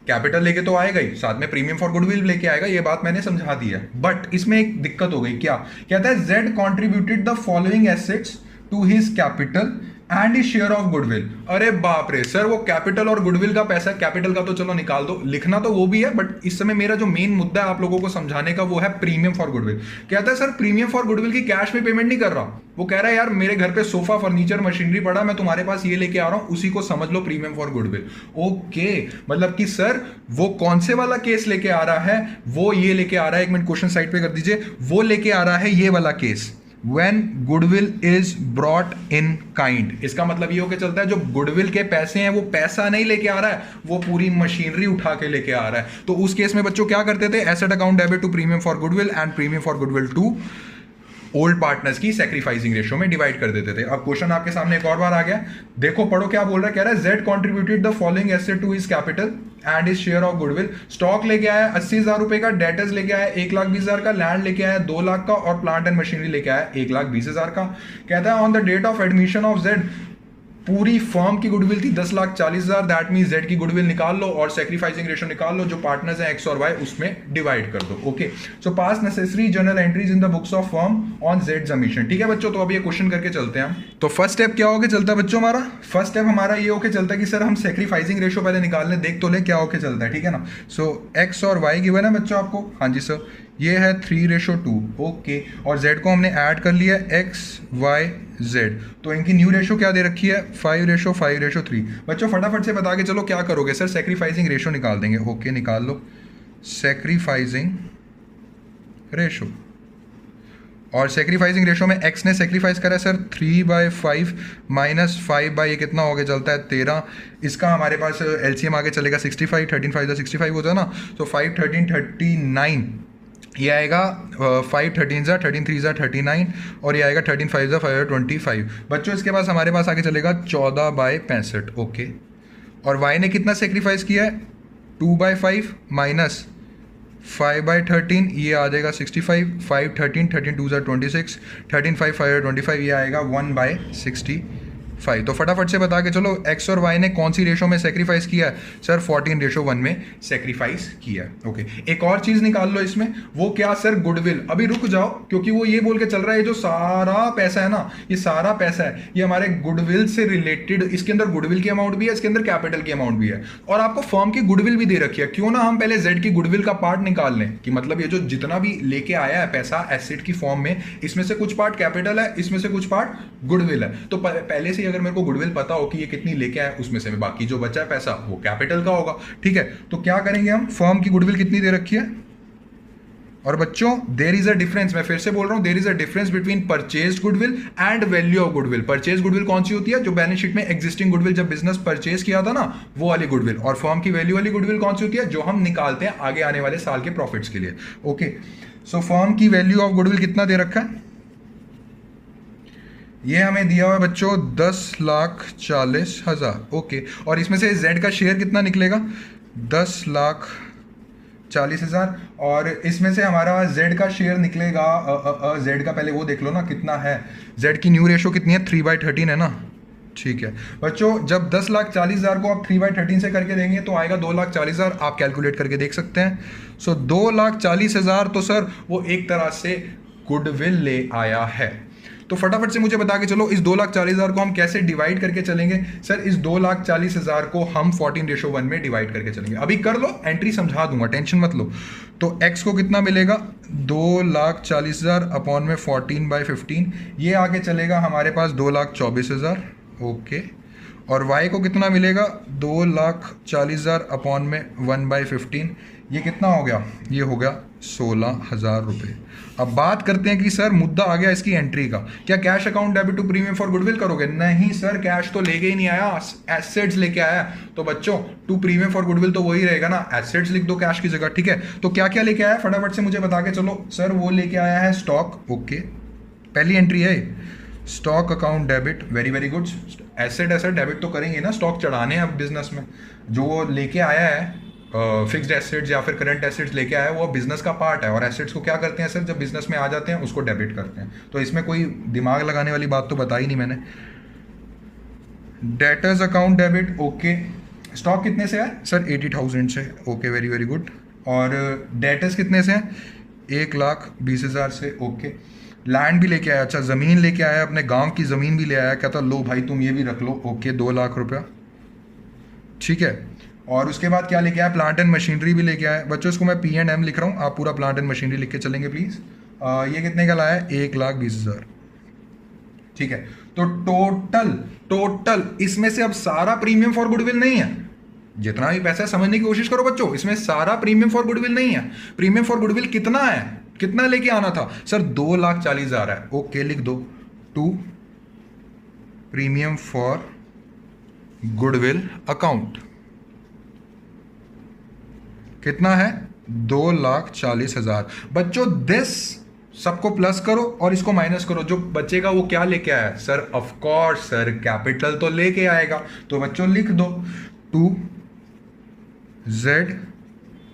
कैपिटल लेके तो आएगा ही, साथ में प्रीमियम फॉर गुडविल लेके आएगा, ये बात मैंने समझा दी है। बट इसमें एक दिक्कत हो गई। क्या कहता है? Z contributed the following assets to his capital and is share of goodwill. अरे बाप रे सर, वो कैपिटल और गुडविल का पैसा है, कैपिटल का तो चलो निकाल दो, लिखना तो वो भी है, बट इस समय मेरा जो मेन मुद्दा है आप लोगों को समझाने का वो है प्रीमियम फॉर गुडविल। कहता है सर प्रीमियम फॉर गुडविल की कैश में पेमेंट नहीं कर रहा, वो कह रहा है यार मेरे घर पे सोफा फर्नीचर मशीनरी पड़ा, मैं तुम्हारे पास ये लेके आ रहा हूं, उसी को समझ लो प्रीमियम फॉर गुडविल। ओके, मतलब कि सर वो कौन से वाला केस लेके आ रहा है? वो ये लेके आ रहा है, एक मिनट क्वेश्चन साइड पे कर दीजिए, वो लेके आ रहा है ये वाला case, when goodwill is brought in kind। इसका मतलब ये होके चलता है जो गुडविल के पैसे हैं वो पैसा नहीं लेके आ रहा है, वो पूरी मशीनरी उठा के लेके आ रहा है। तो उस केस में बच्चों क्या करते थे? Asset account debit to premium for goodwill and premium for goodwill to old partners की सैक्रिफाइसिंग रेशियो में डिवाइड कर देते थे। अब क्वेश्चन आपके सामने एक और बार आ गया, देखो पढ़ो क्या बोल रहा है। कह रहा है Z contributed the following asset to his capital and is share of goodwill. Stock लेके आया 80,000 रुपए का, डेटर्स लेके आया 1,20,000 का, लैंड लेके आया 2 लाख का, और प्लांट एंड मशीनरी लेके आया 1,20,000 का। कहता है on the date of admission of Z, पूरी फर्म की गुडविल थी 10,40,000। दैट मींस जेड की गुडविल निकाल लो और सैक्रिफाइसिंग रेशियो निकाल लो, जो पार्टनर्स हैं एक्स और वाई उसमें डिवाइड कर दो। Okay, so pass necessary journal entries in the books of firm on Jades emission. ठीक है बच्चों, तो अब ये क्वेश्चन करके चलते हैं हम। तो फर्स्ट स्टेप क्या होके चलता है बच्चों हमारा? फर्स्ट स्टेप हमारा ये होके चलता है कि सर हम सैक्रिफाइसिंग रेशियो पहले निकाल लें, देख तो ले क्या होके चलता है। ठीक है ना, सो एक्स और वाई गिवन है बच्चों आपको, हाँ जी सर, ये है 3:2। ओके, और जेड को हमने ऐड कर लिया एक्स वाई जेड, तो इनकी न्यू रेशियो क्या दे रखी है? 5:5:3। बच्चों फटाफट से बता के चलो क्या करोगे? सर सैक्रिफाइसिंग रेशियो निकाल देंगे। ओके, निकाल लो सैक्रिफाइसिंग रेशियो। और सैक्रिफाइसिंग रेशियो में एक्स ने सैक्रिफाइस करा है सर 3/5 माइनस 5 कितना हो गया चलता है 13। इसका हमारे पास एलसीएम आगे चलेगा 65, 13 5 65 होता है ना, तो 5 13 39 ये आएगा, 5 13 13 3 39, और ये आएगा 13 5 25। बच्चों इसके पास हमारे पास आगे चलेगा 14/65। ओके, और y ने कितना सेक्रीफाइस किया है? 2/5 माइनस 5/13, ये आ जाएगा 65, 5 13 13 2 26, 13 5 5 25, ये आएगा 1/65। 5। तो फटाफट से बता के चलो एक्स और वाई ने कौन सी रेशो में सेक्रीफाइस किया है? सर 14:1 में सेक्रीफाइस किया है। ओके, एक और चीज निकाल लो इसमें, वो क्या सर? गुडविल। अभी रुक जाओ, क्योंकि वो ये बोल के चल रहा है जो सारा पैसा है ना, ये सारा पैसा है ये हमारे गुडविल से रिलेटेड, इसके अंदर गुडविल की अमाउंट भी है, इसके अंदर कैपिटल की अमाउंट भी है, और आपको फर्म की गुडविल भी दे रखी है। क्यों ना हम पहले जेड की गुडविल का पार्ट निकाल लें, कि मतलब ये जो जितना भी लेके आया है पैसा एसेट की फॉर्म में, इसमें से कुछ पार्ट कैपिटल है, इसमें से कुछ पार्ट गुडविल है। तो पहले से अगर मेरे को गुडविल पता हो कि ये कितनी लेके आया, उसमें से बाकी जो बचा है पैसा वो कैपिटल का होगा। ठीक है, तो क्या करेंगे हम? फर्म की गुडविल कितनी दे रखी है? और बच्चों देयर इज अ डिफरेंस, मैं फिर से बोल रहा हूं, there is a difference between purchase goodwill and value of goodwill. Purchase goodwill कौन सी होती है? जो बैलेंस शीट में एग्जिस्टिंग गुडविल जब बिजनेस परचेज किया था ना, वो वाली गुडविल। और फर्म की वैल्यू वाली गुडविल कौन सी होती है? जो हम निकालते हैं आगे आने वाले साल के प्रॉफिट्स के लिए। ओके, सो फर्म की वैल्यू ऑफ गुडविल कितना दे रखा है? ये हमें दिया हुआ है बच्चों 10,40,000। ओके, और इसमें से जेड का शेयर कितना निकलेगा? 10,40,000। और इसमें से हमारा जेड का शेयर निकलेगा, जेड का पहले वो देख लो ना कितना है। जेड की न्यू रेशो कितनी है? 3/13 है ना। ठीक है बच्चों, जब 10,40,000 को आप 3/13 से करके देंगे तो आएगा 2,40,000। आप कैलकुलेट करके देख सकते हैं। सो 2,40,000 तो सर वो एक तरह से गुडविल ले आया है। तो फटाफट से मुझे बता के चलो इस 2,40,000 को हम कैसे डिवाइड करके चलेंगे? सर इस 2,40,000 को हम 14:1 में डिवाइड करके चलेंगे। अभी कर लो, एंट्री समझा दूंगा, टेंशन मत लो। तो x को कितना मिलेगा? 2,40,000 अपॉन में 14/15, ये आगे चलेगा हमारे पास 2,24,000। ओके, और y को कितना मिलेगा? 2,40,000 अपॉन में 1/15, ये कितना हो गया? ये हो गया 16,000 रुपये। अब बात करते हैं कि सर मुद्दा आ गया इसकी एंट्री का। क्या cash account debit to premium for goodwill करोगे? नहीं सर, कैश तो लेके ही नहीं आया, एसेट्स लेके आया। तो बच्चों टू प्रीमियम फॉर गुडविल तो वही रहेगा ना, एसेट्स लिख दो कैश की जगह। ठीक है, तो क्या क्या लेके आया फटाफट से मुझे बता के चलो। सर वो लेके आया है स्टॉक। ओके, पहली एंट्री है stock account debit, very very good. Asset debit तो करेंगे ना, स्टॉक चढ़ाने हैं अब बिजनेस में। जो लेके आया है फिक्स्ड एसेट्स या फिर करंट एसेट्स लेके आया है, वो बिजनेस का पार्ट है। और एसेट्स को क्या करते हैं सर? जब बिजनेस में आ जाते हैं उसको डेबिट करते हैं। तो इसमें कोई दिमाग लगाने वाली बात तो बताई नहीं मैंने। Debtors account debit. Okay, stock कितने से है सर? 80,000 से। Okay, very very good. और डेटर्स कितने से हैं? 1,20,000 से। ओके, लैंड भी लेके आया, अच्छा ज़मीन लेके आया, अपने गांव की ज़मीन भी ले आया। कहता लो भाई तुम ये भी रख लो। ओके, 2 लाख रुपया। ठीक है, और उसके बाद क्या लेके आया? प्लांट एंड मशीनरी भी लेके आया। बच्चों इसको मैं P&M लिख रहा हूँ, आप पूरा प्लांट एंड मशीनरी लिख के चलेंगे प्लीज़। ये कितने का लाया है? 1,20,000। ठीक है, तो टोटल इसमें से अब सारा प्रीमियम फॉर गुडविल नहीं है। जितना भी पैसा है समझने की कोशिश करो बच्चों, इसमें सारा प्रीमियम फॉर गुडविल नहीं है। प्रीमियम फॉर गुडविल कितना है? कितना लेके आना था सर? 2,40,000 है। ओके, लिख दो to premium for goodwill account कितना है? 2,40,000। बच्चों दिस सबको प्लस करो और इसको माइनस करो, जो बचेगा वो क्या लेके आया sir? Of course sir capital तो लेके आएगा। तो बच्चों लिख दो टू जेड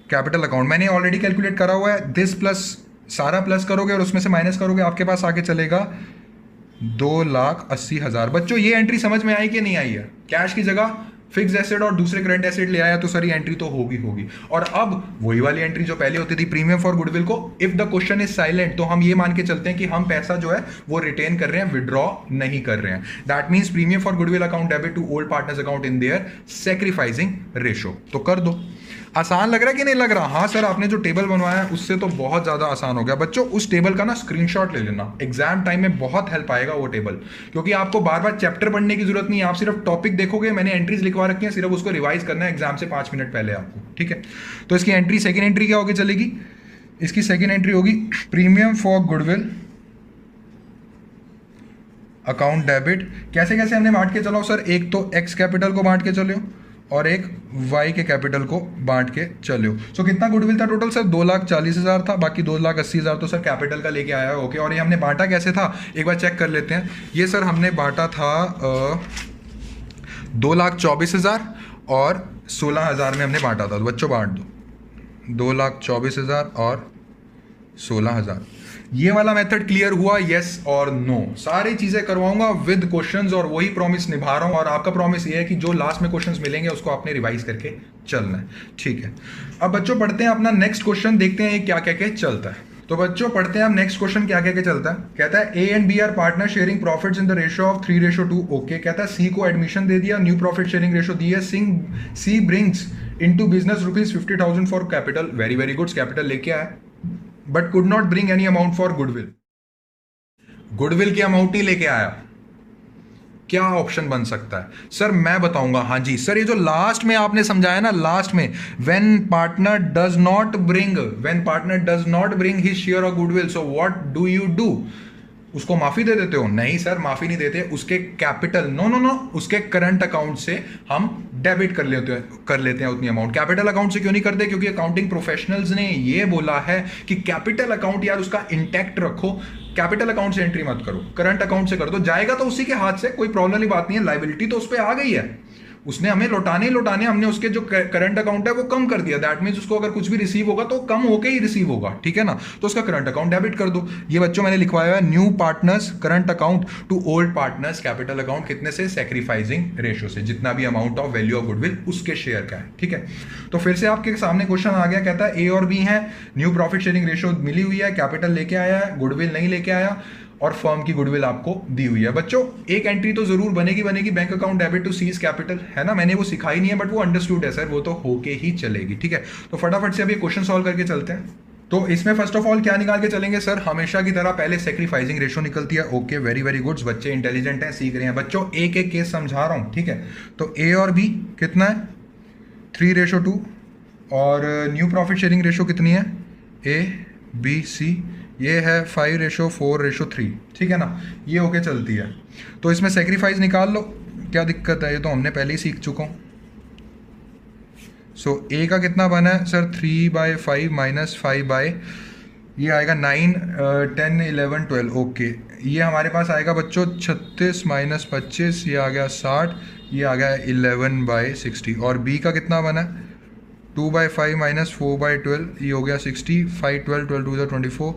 कैपिटल अकाउंट। मैंने ऑलरेडी कैलकुलेट करा हुआ है। दिस प्लस सारा प्लस करोगे और उसमें से माइनस करोगे, आपके पास आगे चलेगा 2,80,000। बच्चों ये एंट्री समझ में आई कि नहीं आई है? कैश की जगह फिक्स एसेट और दूसरे करंट एसेट ले आया तो सर ये एंट्री तो होगी। और अब वही वाली एंट्री जो पहले होती थी प्रीमियम फॉर गुडविल को, if the question is silent, तो हम ये मान के चलते हैं कि हम पैसा जो है वो रिटेन कर रहे हैं, विड्रॉ नहीं कर रहे हैं। That means premium for goodwill account debit to old partners account in their sacrificing ratio. तो कर दो। आसान लग रहा है कि नहीं लग रहा? हाँ सर, आपने जो टेबल बनवाया है उससे तो बहुत ज़्यादा आसान हो गया। बच्चों उस टेबल का ना स्क्रीनशॉट ले लेना, एग्जाम टाइम में बहुत हेल्प आएगा वो टेबल, क्योंकि आपको बार बार चैप्टर पढ़ने की जरूरत नहीं है। आप सिर्फ टॉपिक देखोगे, मैंने एंट्रीज लिखवा रखी हैं, सिर्फ उसको रिवाइज करना है एग्जाम से 5 मिनट पहले आपको। ठीक है, तो इसकी एंट्री सेकेंड एंट्री क्या होगी चलेगी? इसकी सेकेंड एंट्री होगी premium for goodwill account debit. कैसे कैसे हमने बांट के चलाओ सर? एक तो एक्स कैपिटल को बांट के चलो और एक वाई के कैपिटल को बांट के चलो। सो कितना गुडविल था टोटल सर? 2,40,000 था, बाकी 2,80,000 तो सर कैपिटल का लेके आया है। ओके, और ये हमने बांटा कैसे था एक बार चेक कर लेते हैं। ये सर हमने बांटा था 2,24,000 और 16,000 में हमने बांटा था। तो बच्चों बांट दो, 2,24,000 और 16,000। ये वाला मेथड क्लियर हुआ, यस और नो? सारी चीजें करवाऊंगा विद क्वेश्चंस और वही प्रॉमिस निभा रहा हूं। और आपका प्रॉमिस ये है कि जो लास्ट में क्वेश्चंस मिलेंगे उसको आपने रिवाइज करके चलना है, ठीक है। अब बच्चों पढ़ते हैं अपना नेक्स्ट क्वेश्चन, देखते हैं ये क्या क्या चलता है। तो बच्चों पढ़ते हैं हम नेक्स्ट क्वेश्चन क्या क्या चलता है। कहता है A and B are partner sharing profits in the ratio of 3:2। Okay. कहता है सी को एडमिशन दे दिया, न्यू प्रॉफिट शेयरिंग रेशियो दी है, C brings into business ₹50,000 for capital, very very good, capital लेके आया, but could not bring any amount for goodwill, goodwill की अमाउंट नहीं लेके आया। क्या ऑप्शन बन सकता है सर? मैं बताऊंगा। हाँ जी सर, ये जो लास्ट में आपने समझाया ना, लास्ट में when partner does not bring his share of goodwill, so what do you do? उसको माफी दे देते हो? नहीं सर, माफी नहीं देते, उसके कैपिटल, नो, उसके करंट अकाउंट से हम डेबिट कर लेते हैं उतनी अमाउंट। कैपिटल अकाउंट से क्यों नहीं करते? क्योंकि अकाउंटिंग प्रोफेशनल्स ने ये बोला है कि कैपिटल अकाउंट यार उसका इंटैक्ट रखो, कैपिटल अकाउंट से एंट्री मत करो, करंट अकाउंट से कर दो, जाएगा तो उसी के हाथ से, कोई प्रॉब्लम वाली बात नहीं है, लायबिलिटी तो उस पर आ गई है, उसने हमें लौटाने, हमने उसके जो करंट अकाउंट है वो कम कर दिया, दैट मींस उसको अगर कुछ भी रिसीव होगा तो कम होके ही रिसीव होगा, ठीक है ना, तो उसका करंट अकाउंट डेबिट कर दो। ये बच्चों मैंने लिखवाया है, new partners current account to old partners capital account, कितने से? सैक्रिफाइसिंग रेशियो से, जितना भी amount of value of goodwill उसके शेयर का है, ठीक है। तो फिर से आपके सामने क्वेश्चन आ गया, कहता है ए और बी है, न्यू प्रॉफिट शेयरिंग रेशियो मिली हुई है, कैपिटल लेके आया है, गुडविल नहीं लेके आया, और फर्म की गुडविल आपको दी हुई है। बच्चों एक एंट्री तो जरूर बनेगी, bank account debit to C's capital, है ना, मैंने वो सिखाई नहीं है बट वो अंडरस्टूड है सर, वो तो होके ही चलेगी, ठीक है। तो फटाफट से अभी क्वेश्चन सॉल्व करके चलते हैं। तो इसमें फर्स्ट ऑफ ऑल क्या निकाल के चलेंगे सर? हमेशा की तरह पहले सैक्रिफाइसिंग रेशियो निकलती है। ओके, वेरी वेरी गुड, बच्चे इंटेलिजेंट हैं, सीख रहे हैं। बच्चों एक एक केस समझा रहा हूं, ठीक है। तो ए और बी कितना है? 3:2, और न्यू प्रॉफिट शेयरिंग रेशियो कितनी है? ए बी सी, ये है 5:4:3, ठीक है ना, ये होके चलती है। तो इसमें सेक्रीफाइस निकाल लो, क्या दिक्कत है, ये तो हमने पहले ही सीख चुका हूँ। सो ए का कितना बना है सर? 3/5 माइनस 5 ये आएगा 9, 10, 11, 12। ओके, ये हमारे पास आएगा बच्चों 36 माइनस 25, ये आ गया 60, ये आ गया 11/60। और बी का कितना बना है? 2/5 माइनस 4/12, ये हो गया 60, 5, 12, 12 2 24,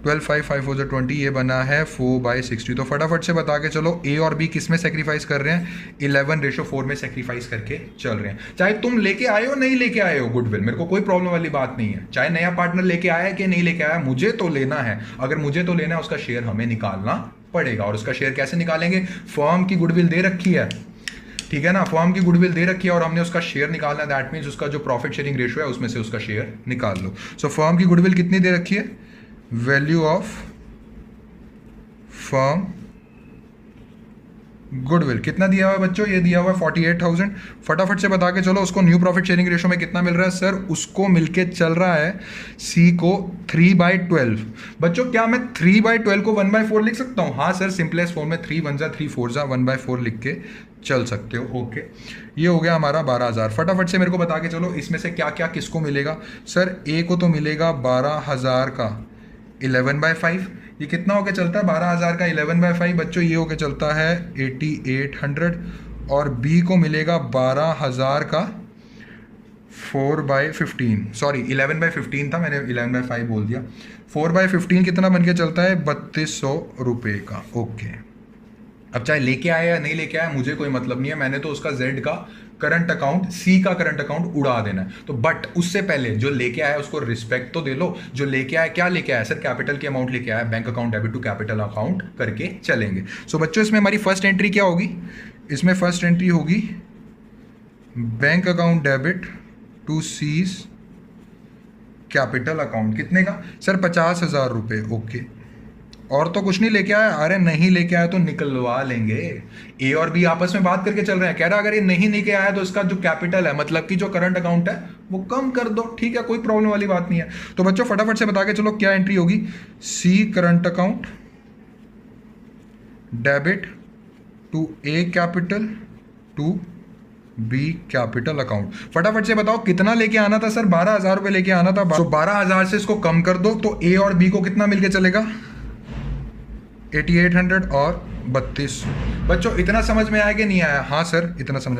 12, 5, 5 4 20, ये बना है 4/60। तो फटाफट से बता के चलो ए और बी किस में सेक्रीफाइस कर रहे हैं? 11:4 में सेक्रीफाइस करके चल रहे हैं। चाहे तुम लेके आए हो नहीं लेके आए हो गुडविल, मेरे को कोई प्रॉब्लम वाली बात नहीं है, चाहे नया पार्टनर लेके आया है कि नहीं लेके आया, मुझे तो लेना है। अगर मुझे तो लेना है, उसका शेयर हमें निकालना पड़ेगा। और उसका शेयर कैसे निकालेंगे? फर्म की गुडविल दे रखी है, ठीक है ना, फर्म की गुडविल दे रखी है और हमने उसका शेयर निकालना है, दैट मींस उसका जो प्रॉफिट शेयरिंग रेशियो है उसमें से उसका शेयर निकाल लो। सो फर्म की गुडविल कितनी दे रखी है? वैल्यू ऑफ फर्म गुडविल कितना दिया हुआ है बच्चों? ये दिया हुआ है 48,000। फटाफट से बता के चलो उसको न्यू प्रॉफिट शेयरिंग रेशियो में कितना मिल रहा है सर? उसको मिलके चल रहा है सी को 3/12। बच्चों क्या मैं 3/12 को 1/4 लिख सकता हूँ? हाँ सर, सिंपलेस्ट फॉर्म में 3 1 3 4 1/4 लिख के चल सकते हो। ओके, ये हो गया हमारा 12,000। फटाफट से मेरे को बता के चलो इसमें से क्या क्या किसको मिलेगा सर? ए को तो मिलेगा 12,000 का 11/5, ये कितना होके चलता है? 12,000 का 11/5 बच्चों, ये होके चलता है 8800। और बी को मिलेगा 12,000 का 4/15, सॉरी 11/15 था, मैंने 11/5 बोल दिया। 4/15 कितना बन के चलता है? 3200 रुपये का। ओके, अब चाहे लेके आया या नहीं लेके आया मुझे कोई मतलब नहीं है, मैंने तो उसका जेड का करंट अकाउंट, सी का करंट अकाउंट उड़ा देना है। तो बट उससे पहले जो लेके आया उसको रिस्पेक्ट तो दे लो। जो लेके आया, क्या लेके आया सर? कैपिटल की अमाउंट लेके आया, bank account debit to capital account करके चलेंगे। सो बच्चों इसमें हमारी फर्स्ट एंट्री क्या होगी? इसमें फर्स्ट एंट्री होगी bank account debit to C's capital account, कितने का सर? 50,000 रुपये। ओके, और तो कुछ नहीं लेके आया? अरे नहीं लेके आया तो निकलवा लेंगे। ए और बी आपस में बात करके चल रहे हैं, कह रहा अगर ये नहीं लेके आया तो इसका जो कैपिटल है, मतलब कि जो करंट अकाउंट है वो कम कर दो, ठीक है, कोई प्रॉब्लम वाली बात नहीं है। तो बच्चों फटाफट से बता के चलो क्या एंट्री होगी? C current account debit to A capital to B capital account. फटाफट से बताओ कितना लेके आना था सर? 12,000 रुपये लेके आना था। तो 12,000 से इसको कम कर दो तो ए और बी को कितना मिलके चलेगा? 8800 और 32। बच्चों इतना समझ में आया कि नहीं आया? हाँ सर, इतना समझ।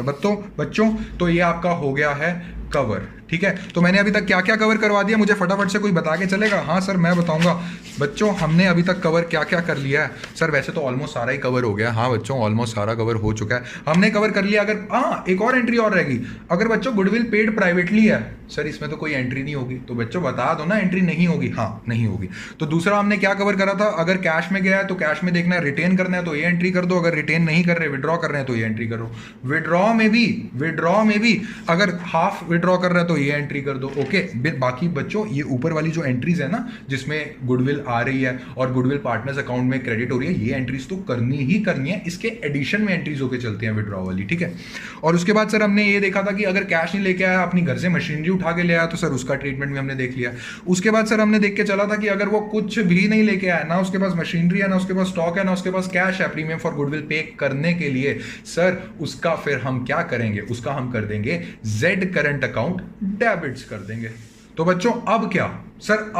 बच्चों तो ये आपका हो गया है कवर, ठीक है, तो मैंने अभी तक क्या क्या कवर करवा दिया, मुझे फटाफट से कोई बता के चलेगा? हाँ सर मैं बताऊंगा बच्चों, हमने अभी तक कवर क्या क्या कर लिया है। सर वैसे तो ऑलमोस्ट सारा ही कवर हो गया। हाँ बच्चों ऑलमोस्ट सारा कवर हो चुका है, हमने कवर कर लिया। अगर हाँ एक और एंट्री और रहेगी, अगर बच्चों गुडविल पेड प्राइवेटली है, सर इसमें तो कोई एंट्री नहीं होगी, तो बच्चों बता दो ना एंट्री नहीं होगी। हाँ नहीं होगी। तो दूसरा हमने क्या कवर करा था, अगर कैश में गया है तो कैश में देखना है, रिटेन करना है तो ये एंट्री कर दो, अगर रिटेन नहीं कर रहे विड्रॉ कर रहे हैं तो ये एंट्री करो। विड्रॉ में भी अगर हाफ विड्रॉ कर रहे हैं तो ये एंट्री कर दो। ओके, बाकी बच्चों ये ऊपर वाली जो एंट्रीज है ना जिसमें गुडविल आ रही है और गुडविल पार्टनर्स अकाउंट में क्रेडिट हो रही है, ये एंट्रीज तो करनी ही करनी है, इसके एडिशन में एंट्रीज होकर चलती हैं विड्रॉ वाली, ठीक है। और उसके बाद सर हमने ये देखा था कि अगर कैश नहीं लेके आया, अपनी घर से मशीनरी उठा के ले आया, तो सर उसका ट्रीटमेंट भी हमने देख लिया। उसके बाद सर हमने देख के चला था कि अगर वो कुछ भी नहीं लेके आया, ना उसके पास मशीनरी है, ना उसके पास स्टॉक है, ना उसके पास कैश है प्रीमियम फॉर गुडविल पे करने के लिए, सर उसका फिर हम क्या करेंगे, उसका हम कर देंगे जेड करंट अकाउंट डेबिट्स कर देंगे। तो बच्चों अब क्या सर,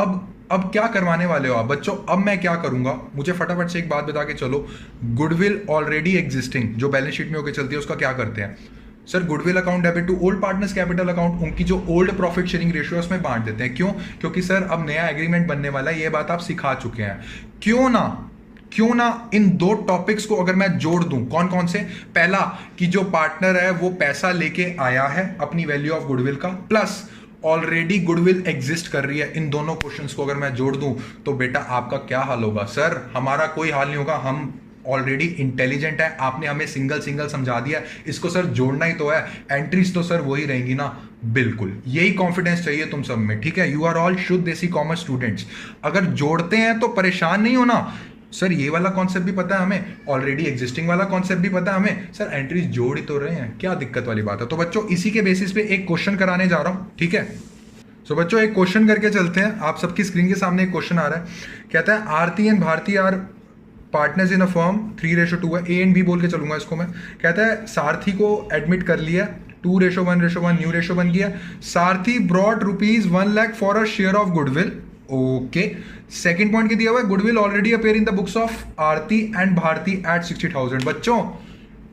अब क्या करवाने वाले हो आप बच्चों? अब मैं क्या करूंगा, मुझे फटाफट से एक बात बता के चलो। गुडविल ऑलरेडी एग्जिस्टिंग जो बैलेंस शीट में होकर चलती है उसका क्या करते हैं sir? Goodwill account debit to old partners capital account, उनकी जो ओल्ड प्रॉफिट शेयरिंग रेशियो है उसमें बांट देते हैं। क्यों? क्योंकि सर अब नया एग्रीमेंट बनने वाला है, ये बात आप सिखा चुके हैं। क्यों ना इन दो टॉपिक्स को अगर मैं जोड़ दूं, कौन कौन से? पहला कि जो पार्टनर है वो पैसा लेके आया है अपनी वैल्यू ऑफ गुडविल का, प्लस ऑलरेडी गुडविल एग्जिस्ट कर रही है। इन दोनों क्वेश्चंस को अगर मैं जोड़ दूं तो बेटा आपका क्या हाल होगा? सर हमारा कोई हाल नहीं होगा, हम ऑलरेडी इंटेलिजेंट है, आपने हमें सिंगल समझा दिया, इसको सर जोड़ना ही तो है, एंट्रीज तो सर वही रहेंगी ना। बिल्कुल यही कॉन्फिडेंस चाहिए तुम सब में, ठीक है। यू आर ऑल शुद्ध देसी कॉमर्स स्टूडेंट्स। अगर जोड़ते हैं तो परेशान नहीं होना। सर ये वाला कॉन्सेप्ट भी पता है हमें, ऑलरेडी एग्जिस्टिंग वाला कॉन्सेप्ट भी पता है हमें, सर एंट्रीज जोड़ ही तो रहे हैं, क्या दिक्कत वाली बात है? तो बच्चों इसी के बेसिस पे एक क्वेश्चन कराने जा रहा हूं, ठीक है। सो बच्चों एक क्वेश्चन करके चलते हैं। आप सबकी स्क्रीन के सामने एक क्वेश्चन आ रहा है, कहता है Aarti and Bharti are partners in a firm, 3:2 है, ए एंड बी बोल के चलूंगा इसको मैं। कहता है सारथी को एडमिट कर लिया, 2:1:1 न्यू रेशो बन गया। Sarathi brought ₹1 lakh for a share of goodwill. Okay, second point क्या दिया हुआ है? Goodwill already appear in the books of Aarti and Bharti at 60,000। बच्चों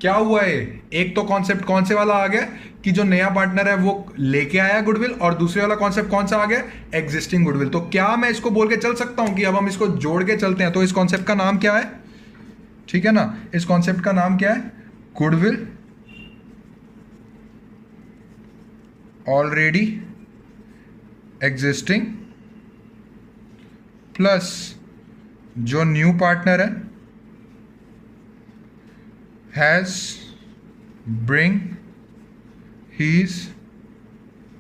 क्या हुआ है? एक तो कॉन्सेप्ट कौन से वाला आ गया कि जो नया पार्टनर है वो लेके आया गुडविल, और दूसरे वाला कॉन्सेप्ट कौन सा आ गया? Existing goodwill. तो क्या मैं इसको बोल के चल सकता हूं कि अब हम इसको जोड़ के चलते हैं? तो इस कॉन्सेप्ट का नाम क्या है? ठीक है ना, इस कॉन्सेप्ट का नाम क्या है? गुडविल ऑलरेडी एग्जिस्टिंग प्लस जो न्यू पार्टनर है has bring his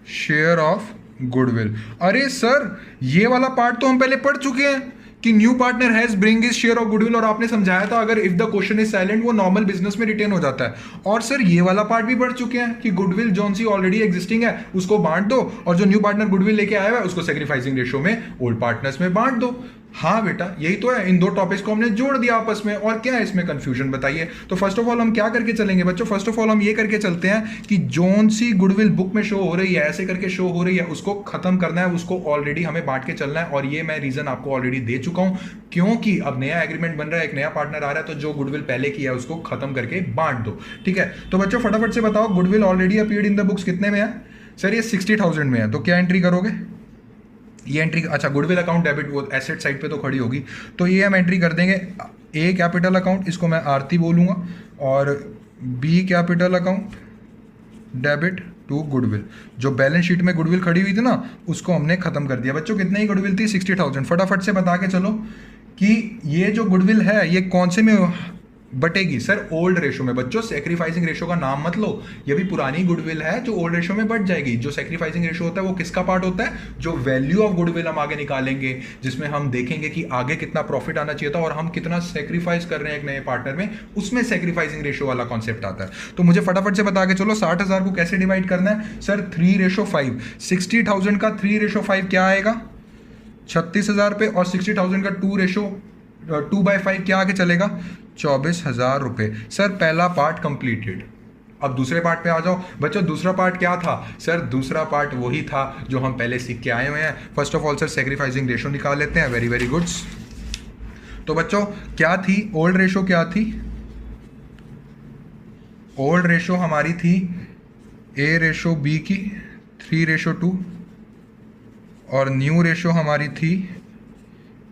share of goodwill. अरे सर ये वाला पार्ट तो हम पहले पढ़ चुके हैं कि new partner has bring his share of goodwill, और आपने समझाया था अगर if the question is silent वो नॉर्मल बिजनेस में रिटेन हो जाता है। और सर ये वाला पार्ट भी पढ़ चुके हैं कि गुडविल जॉन सी ऑलरेडी एग्जिस्टिंग है उसको बांट दो, और जो न्यू पार्टनर गुडविल लेके आया है उसको सेक्रीफाइसिंग रेशियो में ओल्ड पार्टनर्स में बांट दो। हाँ बेटा यही तो है, इन दो टॉपिक्स को हमने जोड़ दिया आपस में, और क्या है इसमें कंफ्यूजन बताइए? तो फर्स्ट ऑफ ऑल हम क्या करके चलेंगे बच्चों? फर्स्ट ऑफ ऑल हम ये करके चलते हैं कि जोन सी गुडविल बुक में शो हो रही है, ऐसे करके शो हो रही है, उसको खत्म करना है, उसको ऑलरेडी हमें बांट के चलना है। और ये मैं रीजन आपको ऑलरेडी दे चुका हूं, क्योंकि अब नया एग्रीमेंट बन रहा है, एक नया पार्टनर आ रहा है, तो जो गुडविल पहले किया है उसको खत्म करके बांट दो, ठीक है। तो बच्चों फटाफट से बताओ, goodwill already appeared in the books कितने में है? सर ये 60,000 में है, तो क्या एंट्री करोगे? ये एंट्री, अच्छा गुडविल अकाउंट डेबिट वो एसेट साइड पे तो खड़ी होगी, तो ये हम एंट्री कर देंगे। ए कैपिटल अकाउंट, इसको मैं आरती बोलूँगा, और B capital account debit to goodwill. जो बैलेंस शीट में गुडविल खड़ी हुई थी ना उसको हमने खत्म कर दिया। बच्चों कितने ही गुडविल थी? 60,000। फटाफट से बता के चलो कि ये जो गुडविल है ये कौन से में बटेगी? सर ओल्ड रेशो में। बच्चों सेक्रीफाइसिंग रेशो का नाम मत लो, ये भी पुरानी गुडविल है जो ओल्ड रेशो में बढ़ जाएगी। जो सेक्रीफाइसिंग रेशो होता है वो किसका पार्ट होता है? जो वैल्यू ऑफ गुडविल हम आगे निकालेंगे, जिसमें हम देखेंगे कि आगे कितना प्रॉफिट आना चाहिए था और हम कितना सेक्रीफाइस कर रहे हैं एक नए पार्टनर में, उसमें सेक्रीफाइसिंग रेशो वाला कॉन्सेप्ट आता है। तो मुझे फटाफट से बता के चलो 60,000 को कैसे डिवाइड करना है? सर 3:5। 60,000 का 3:5 क्या आएगा? 36,000 पे, और 60,000 का 2/5 क्या आगे चलेगा? 24,000 रुपए। सर पहला पार्ट कंप्लीटेड। अब दूसरे पार्ट पे आ जाओ बच्चों। दूसरा पार्ट क्या था? सर दूसरा पार्ट वही था जो हम पहले सीख के आए हुए हैं। First of all sir sacrificing ratio निकाल लेते हैं। Very very goods. तो बच्चों क्या थी ओल्ड रेशो? क्या थी ओल्ड रेशो? हमारी थी A/B की 3:2 और न्यू रेशो हमारी थी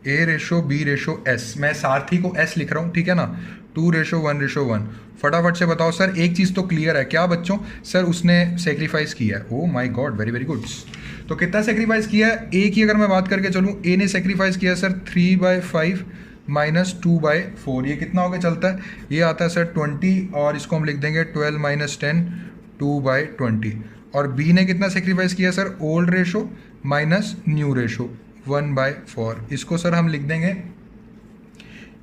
A:B:S। मैं सारथी को S लिख रहा हूँ, ठीक है ना। 2:1:1। फटाफट से बताओ सर, एक चीज़ तो क्लियर है क्या बच्चों? सर उसने सेक्रीफाइस किया है। Oh my God, very very good. तो कितना सेक्रीफाइस किया है? ए की अगर मैं बात करके चलूँ, ए ने सेक्रीफाइस किया सर 3/5 - 2/4। ये कितना होकर चलता है? ये आता है सर 20, और इसको हम लिख देंगे 12 - 10 2/20। और बी ने कितना सेक्रीफाइस किया sir? Old ratio minus new ratio 1/4। इसको सर हम लिख देंगे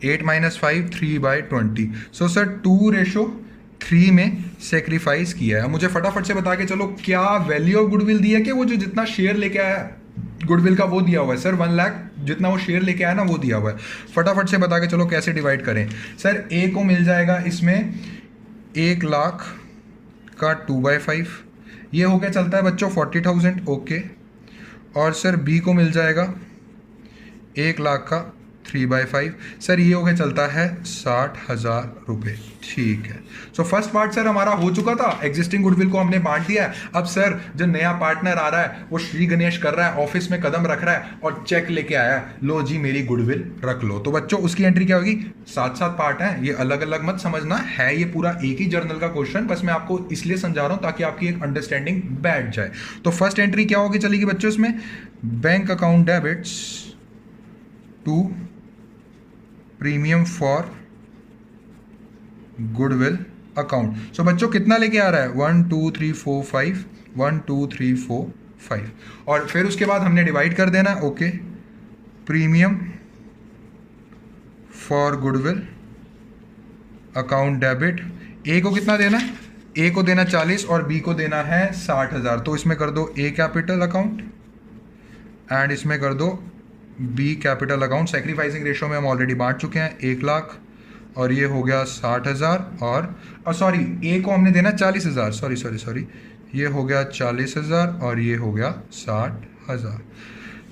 8 - 5 3/20। सो सर 2:3 में सेक्रीफाइस किया है। मुझे फटाफट से बता के चलो क्या वैल्यू ऑफ गुडविल दिया है कि वो जो जितना शेयर लेके आया गुडविल का वो दिया हुआ है सर 1 लाख जितना वो शेयर लेके आया ना वो दिया हुआ है। फटाफट से बता के चलो कैसे डिवाइड करें। सर ए को मिल जाएगा इसमें 1 लाख का 2/5, ये हो गया चलता है बच्चों 40,000। ओके। और सर बी को मिल जाएगा 1 लाख का 3/5, सर ये हो गया चलता है 60,000 रुपये। ठीक है। सो फर्स्ट पार्ट सर हमारा हो चुका था, एग्जिस्टिंग गुडविल को हमने बांट दिया है। अब सर जो नया पार्टनर आ रहा है वो श्री गणेश कर रहा है, ऑफिस में कदम रख रहा है और चेक लेके आया है, लो जी मेरी गुडविल रख लो। तो बच्चों उसकी एंट्री क्या होगी? 7 पार्ट है, ये अलग अलग मत समझना है, ये पूरा एक ही जर्नल का क्वेश्चन, बस मैं आपको इसलिए समझा रहा हूं ताकि आपकी एक अंडरस्टैंडिंग बैठ जाए। तो फर्स्ट एंट्री क्या होगी चलेगी बच्चों इसमें? Bank account debits to premium for goodwill account. So बच्चों कितना लेके आ रहा है? 1 2 3 4 5 1 2 3 4 5। और फिर उसके बाद हमने डिवाइड कर देना। Okay. Premium for goodwill account debit, A को कितना देना है? ए को देना 40 और बी को देना है 60,000। तो इसमें कर दो ए कैपिटल अकाउंट एंड इसमें कर दो B capital account. Sacrificing ratio में हम ऑलरेडी बांट चुके हैं 1 लाख और ये हो गया 60,000। और सॉरी ए को हमने देना 40,000, सॉरी ये हो गया 40,000 और ये हो गया 60,000।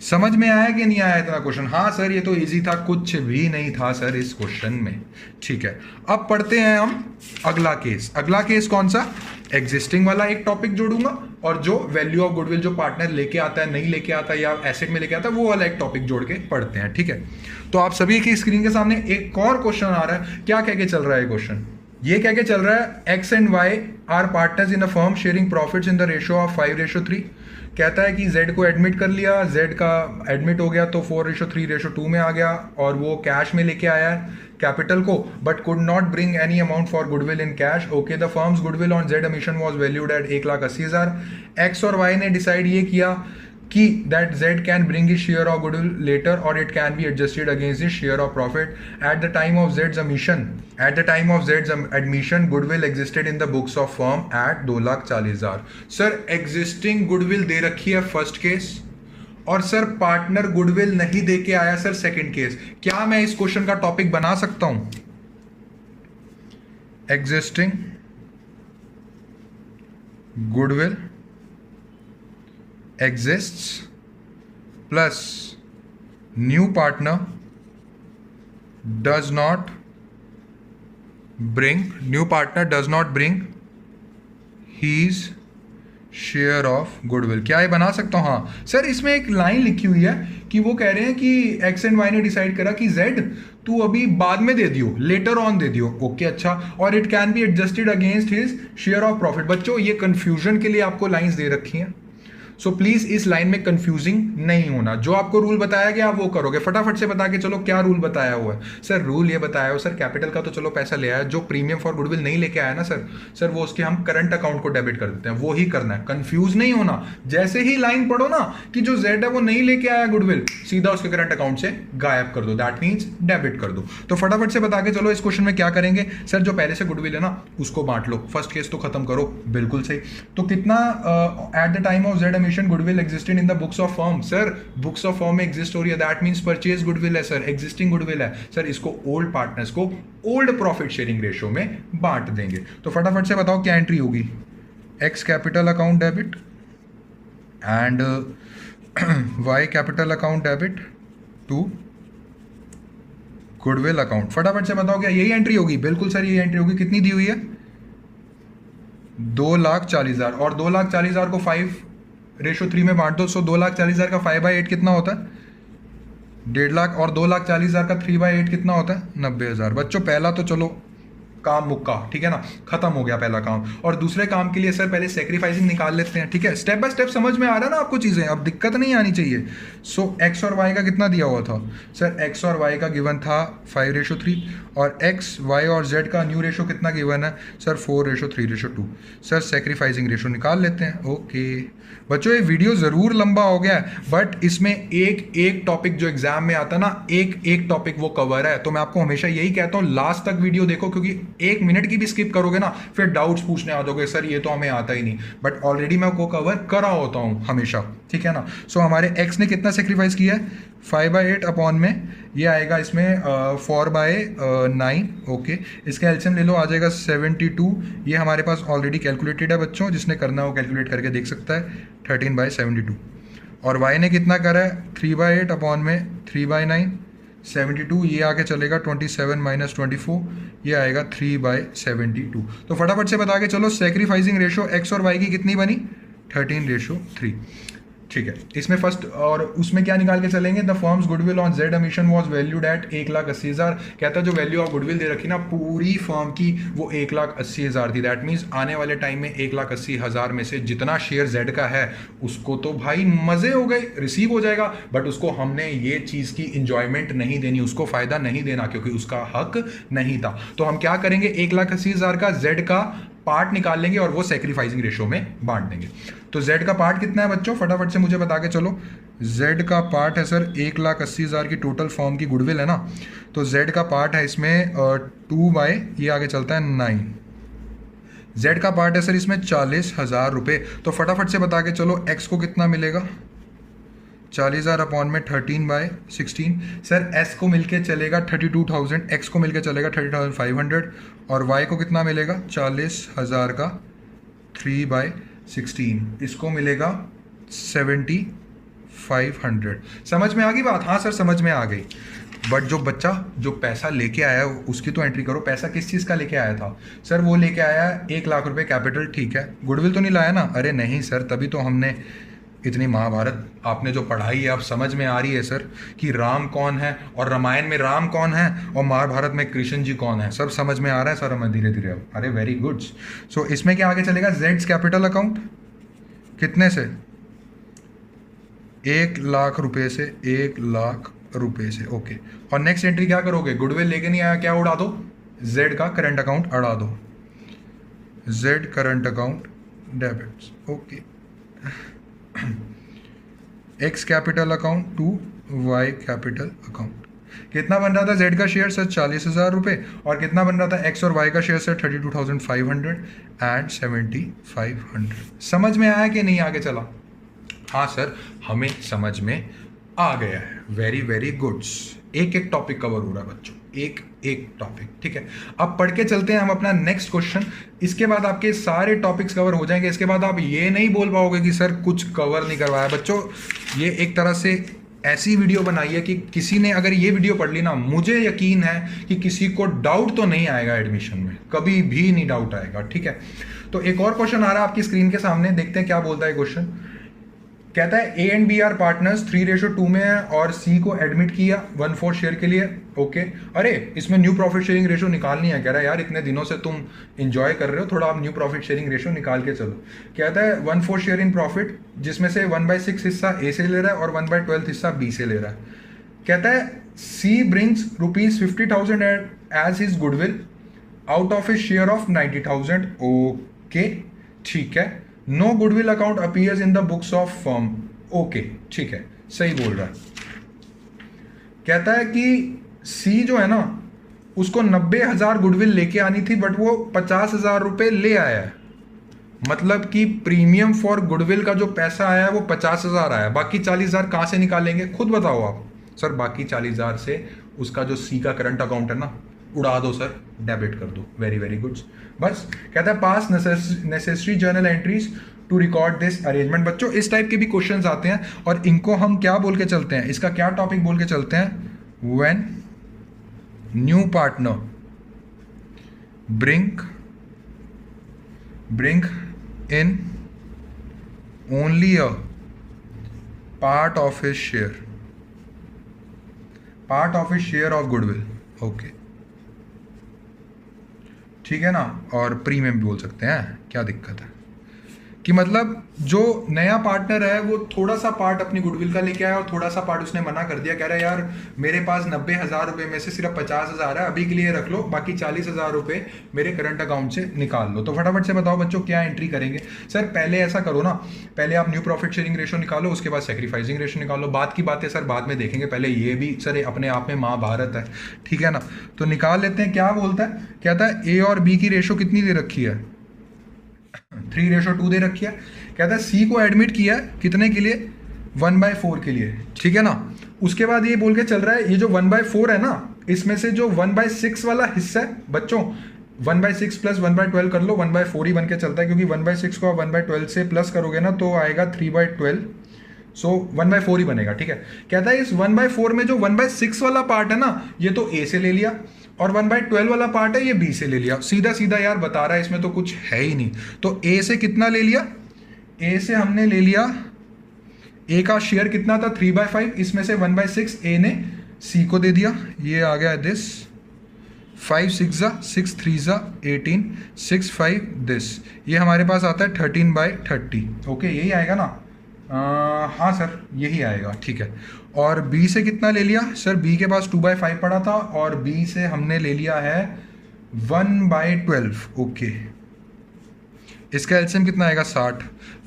समझ में आया कि नहीं आया इतना क्वेश्चन? हाँ सर ये तो इजी था, कुछ भी नहीं था सर इस क्वेश्चन में। ठीक है, अब पढ़ते हैं हम अगला केस। अगला केस कौन सा? एग्जिस्टिंग वाला एक टॉपिक जोड़ूंगा और जो वैल्यू ऑफ गुडविल जो पार्टनर लेके आता है, नहीं लेके आता या एसेट में लेके आता है, वो वाला एक टॉपिक जोड़ के पढ़ते हैं। ठीक है, तो आप सभी की स्क्रीन के सामने एक और क्वेश्चन आ रहा है। क्या कह के चल रहा है क्वेश्चन? ये कह के चल रहा है X and Y are partners in a firm sharing profits in the ratio of 5:3। कहता है कि Z को एडमिट कर लिया, Z का एडमिट हो गया तो 4:3:2 में आ गया और वो कैश में लेके आया है कैपिटल को, but could not bring any amount for goodwill in cash. Okay, the firms goodwill on Z emission was valued at 1,80,000। X और वाई ने डिसाइड ये किया कि that Z can bring his share of goodwill later or it can be adjusted against his share of profit. At the time of Z's admission, goodwill existed in the books of firm at 2,40,000. Sir existing goodwill दे रखी है first case और sir partner goodwill नहीं दे के आया sir second case. क्या मैं इस question का टॉपिक बना सकता हूं? existing goodwill exists plus new partner does not bring his share of goodwill। क्या ये बना सकता हूँ? हाँ सर, इसमें एक लाइन लिखी हुई है कि वो कह रहे हैं कि एक्स एंड वाई ने डिसाइड करा कि जेड तू अभी बाद में दे दियो, लेटर ऑन दे दियो। ओके अच्छा, और it can be adjusted against his share of profit. बच्चों ये कंफ्यूजन के लिए आपको लाइंस दे रखी हैं, सो प्लीज इस लाइन में कंफ्यूजिंग नहीं होना। जो आपको रूल बताया गया आप वो करोगे। फटाफट से बता के चलो क्या रूल बताया हुआ है? सर रूल ये बताया हो सर, कैपिटल का तो चलो पैसा ले आया, जो प्रीमियम फॉर गुडविल नहीं लेके आया ना सर वो उसके हम करंट अकाउंट को डेबिट कर देते हैं, वो ही करना है। कंफ्यूज नहीं होना। जैसे ही लाइन पढ़ो ना कि जो जेड है वो नहीं लेके आया गुडविल, सीधा उसके करंट अकाउंट से गायब कर दो, दैट मीन्स डेबिट कर दो। तो फटाफट से बता के चलो इस क्वेश्चन में क्या करेंगे? सर जो पहले से गुडविल है ना उसको बांट लो, फर्स्ट केस तो खत्म करो। बिल्कुल सही। तो कितना at the time of Z emission goodwill existed in the books of firm? Sir books of firm में एग्जिस्ट हो रही है, दैट मींस परचेज गुडविल है सर, एग्जिस्टिंग गुडविल है सर। इसको ओल्ड पार्टनर्स को ओल्ड प्रॉफिट शेयरिंग रेशियो में बांट देंगे। तो फटाफट से बताओ क्या एंट्री होगी? X capital account debit and Y capital account debit to goodwill account. फटाफट से बताओ क्या यही एंट्री होगी? बिल्कुल सर यही एंट्री होगी। कितनी दी हुई है? 2,40,000 और 2,40,000 को 5 3:3 में बांट दो, सो 2,40,000 का 5/8 कितना होता है? 1.5 लाख, और 2,40,000 का 3/8 कितना होता है? 90,000। बच्चों पहला तो चलो काम मुक्का, ठीक है ना, खत्म हो गया पहला काम। और दूसरे काम के लिए सर पहले सेक्रीफाइसिंग निकाल लेते हैं, ठीक है, स्टेप बाय स्टेप समझ में आ रहा है ना आपको चीज़ें, अब दिक्कत नहीं आनी चाहिए। सो एक्स और वाई का कितना दिया हुआ था सर? एक्स और वाई का गिवन था 5:3, और एक्स वाई और जेड का न्यू रेशो कितना गिवन है सर? 4:3:2। सर सेक्रीफाइसिंग रेशो निकाल लेते हैं। ओके बच्चों, ये वीडियो ज़रूर लंबा हो गया है, बट इसमें एक एक टॉपिक जो एग्जाम में आता है ना, एक एक टॉपिक वो कवर है। तो मैं आपको हमेशा यही कहता हूँ लास्ट तक वीडियो देखो, क्योंकि 1 मिनट की भी स्किप करोगे ना फिर डाउट्स पूछने आ जाओगे, सर ये तो हमें आता ही नहीं, बट ऑलरेडी मैं वो कवर करा होता हूँ हमेशा, ठीक है ना। सो हमारे एक्स ने कितना सेक्रीफाइस किया है? 5/8 अपॉन में ये आएगा इसमें 4/9। ओके, इसका एलसीएम ले लो, आ जाएगा 72। ये हमारे पास ऑलरेडी कैलकुलेटेड है बच्चों, जिसने करना है वो कैलकुलेट करके देख सकता है, 13/72। और वाई ने कितना करा है? 3/8 अपॉन में 3/9, 72, ये आके चलेगा 27 - 24, ये आएगा 3/72। तो फटाफट से बता के चलो सेक्रीफाइसिंग रेशो एक्स और वाई की कितनी बनी? 13:3, ठीक है। इसमें फर्स्ट और उसमें क्या निकाल के चलेंगे? The firms goodwill on Z emission was valued at 1,80,000। कहता है जो वैल्यू ऑफ गुडविल दे रखी ना पूरी फर्म की, वो 1,80,000 थी। दैट मीन्स आने वाले टाइम में 1,80,000 में से जितना शेयर जेड का है उसको तो भाई मजे हो गए, रिसीव हो जाएगा, बट उसको हमने ये चीज़ की इंजॉयमेंट नहीं देनी, उसको फायदा नहीं देना, क्योंकि उसका हक नहीं था। तो हम क्या करेंगे? 1,80,000 का जेड का पार्ट निकाल लेंगे और वो सेक्रीफाइसिंग रेशो में बांट देंगे। तो z का पार्ट कितना है बच्चों? फटाफट से मुझे बता के चलो। z का पार्ट है सर 1,80,000 की टोटल फॉर्म की गुडविल है ना, तो z का पार्ट है इसमें 2 बाय ये आगे चलता है 9। z का पार्ट है सर इसमें 40,000 रुपये। तो फटाफट से बता के चलो x को कितना मिलेगा? 40,000 अपॉन में 13/16। सर s को मिलके चलेगा 32,000, x को मिलके चलेगा 30,500, और y को कितना मिलेगा? 40,000 का 3/16, इसको मिलेगा 7,500। समझ में आ गई बात? हाँ सर समझ में आ गई। बट जो बच्चा जो पैसा लेके आया उसकी तो एंट्री करो। पैसा किस चीज़ का लेके आया था सर? वो लेके आया 1 लाख रुपए कैपिटल, ठीक है। गुडविल तो नहीं लाया ना? अरे नहीं सर, तभी तो हमने इतनी महाभारत आपने जो पढ़ाई है अब समझ में आ रही है सर कि राम कौन है, और रामायण में राम कौन है, और महाभारत में कृष्ण जी कौन है, सब समझ में आ रहा है सर हमें धीरे धीरे अब। अरे वेरी गुड। सो इसमें क्या आगे चलेगा? जेड्स कैपिटल अकाउंट कितने से? 1 लाख रुपए से, 1 लाख रुपए से। ओके, और नेक्स्ट एंट्री क्या करोगे? गुडविल लेके नहीं आया, क्या उड़ा दो? जेड का करंट अकाउंट उड़ा दो, Z current account debits. Okay, X capital account to Y capital account. कितना बन रहा था जेड का शेयर सर? 40,000 रुपये। और कितना बन रहा था एक्स और वाई का शेयर सर? 32,500 एंड 7,500। समझ में आया कि नहीं आगे चला? हाँ सर हमें समझ में आ गया है। Very very goods. एक एक टॉपिक कवर हो रहा है बच्चों, एक एक टॉपिक, ठीक है। अब पढ़ के चलते हैं हम अपना नेक्स्ट क्वेश्चन। इसके बाद आपके सारे टॉपिक्स कवर हो जाएंगे। इसके बाद आप ये नहीं बोल पाओगे कि सर कुछ कवर नहीं करवाया। बच्चों ये एक तरह से ऐसी वीडियो बनाई है कि किसी ने अगर ये वीडियो पढ़ ली ना, मुझे यकीन है कि किसी को डाउट तो नहीं आएगा एडमिशन में, कभी भी नहीं डाउट आएगा, ठीक है। तो एक और क्वेश्चन आ रहा है आपकी स्क्रीन के सामने, देखते हैं क्या बोलता है क्वेश्चन। कहता है A and B are partners 3:2 में है और सी को एडमिट किया 1/4 शेयर के लिए। ओके, अरे इसमें न्यू प्रॉफिट शेयरिंग रेशो निकालनी है। कह रहा है यार इतने दिनों से तुम एंजॉय कर रहे हो, थोड़ा आप न्यू प्रॉफिट शेयरिंग रेशो निकाल के चलो। कहता है 1/4 शेयर इन प्रॉफिट, जिसमें से 1/6 हिस्सा ए से ले रहा है और 1/12 हिस्सा बी से ले रहा है। कहता है C brings ₹50,000 as his goodwill out of his share of 90,000। Okay ठीक है। No goodwill account appears in the books of firm. Okay ठीक है, सही बोल रहा है। कहता है कि सी जो है ना उसको 90,000 गुडविल लेके आनी थी, बट वो 50,000 रुपये ले आया है। मतलब कि प्रीमियम फॉर गुडविल का जो पैसा आया है वो 50,000 आया, बाकी 40,000 कहाँ से निकालेंगे खुद बताओ आप। सर बाकी 40,000 से उसका जो सी का करंट अकाउंट है ना उड़ा दो सर, डेबिट कर दो। Very very good. बस कहता है pass necessary journal entries to record this arrangement. बच्चों इस टाइप के भी क्वेश्चंस आते हैं और इनको हम क्या बोल के चलते हैं, इसका क्या टॉपिक बोल के चलते हैं? When new partner bring in only a part of his share, part of his share of goodwill, okay, ठीक है ना। और प्रीमियम भी बोल सकते हैं, क्या दिक्कत है कि मतलब जो नया पार्टनर है वो थोड़ा सा पार्ट अपनी गुडविल का लेके आया और थोड़ा सा पार्ट उसने मना कर दिया, कह रहा है यार मेरे पास 90,000 रुपये में से सिर्फ 50,000 है, अभी के लिए रख लो, बाकी 40,000 रुपये मेरे करंट अकाउंट से निकाल लो। तो फटाफट से बताओ बच्चों क्या एंट्री करेंगे। सर पहले ऐसा करो ना, पहले आप न्यू प्रॉफिट शेयरिंग रेशो निकालो, उसके बाद सेक्रीफाइसिंग रेशो निकालो, बात की बातें सर बाद में देखेंगे, पहले ये भी सर अपने आप में महाभारत है, ठीक है ना। तो निकाल लेते हैं। क्या बोलता है, कहता है ए और बी की रेशो कितनी दे रखी है, 3:2 दे रखी है। कहता है सी को एडमिट किया है कितने के लिए, 1/4 के लिए, ठीक है ना। उसके बाद ये बोल के चल रहा है ये जो 1/4 है ना, इसमें से जो 1/6 वाला हिस्सा है बच्चों, 1/6 प्लस 1/12 कर लो, 1/4 ही बन के चलता है, क्योंकि 1/6 को आप 1/12 से प्लस करोगे ना तो आएगा 3/12, सो 1/4 ही बनेगा, ठीक है। कहता है इस 1/4 में जो 1/6 वाला पार्ट है ना, ये तो ए से ले लिया, और 1/12 वाला पार्ट है ये बी से ले लिया। सीधा सीधा यार बता रहा है, इसमें तो कुछ है ही नहीं। तो ए से कितना ले लिया, ए से हमने ले लिया, ए का शेयर कितना था 3/5, इसमें से 1/6 ए ने सी को दे दिया, ये आ गया दिस, 5 6 6 3 18 6 5 दिस, ये हमारे पास आता है 13/30, ओके यही आएगा ना। हाँ सर यही आएगा, ठीक है। और बी से कितना ले लिया, सर बी के पास 2/5 पड़ा था, और बी से हमने ले लिया है 1/12, ओके। इसका एलसीएम कितना आएगा 60,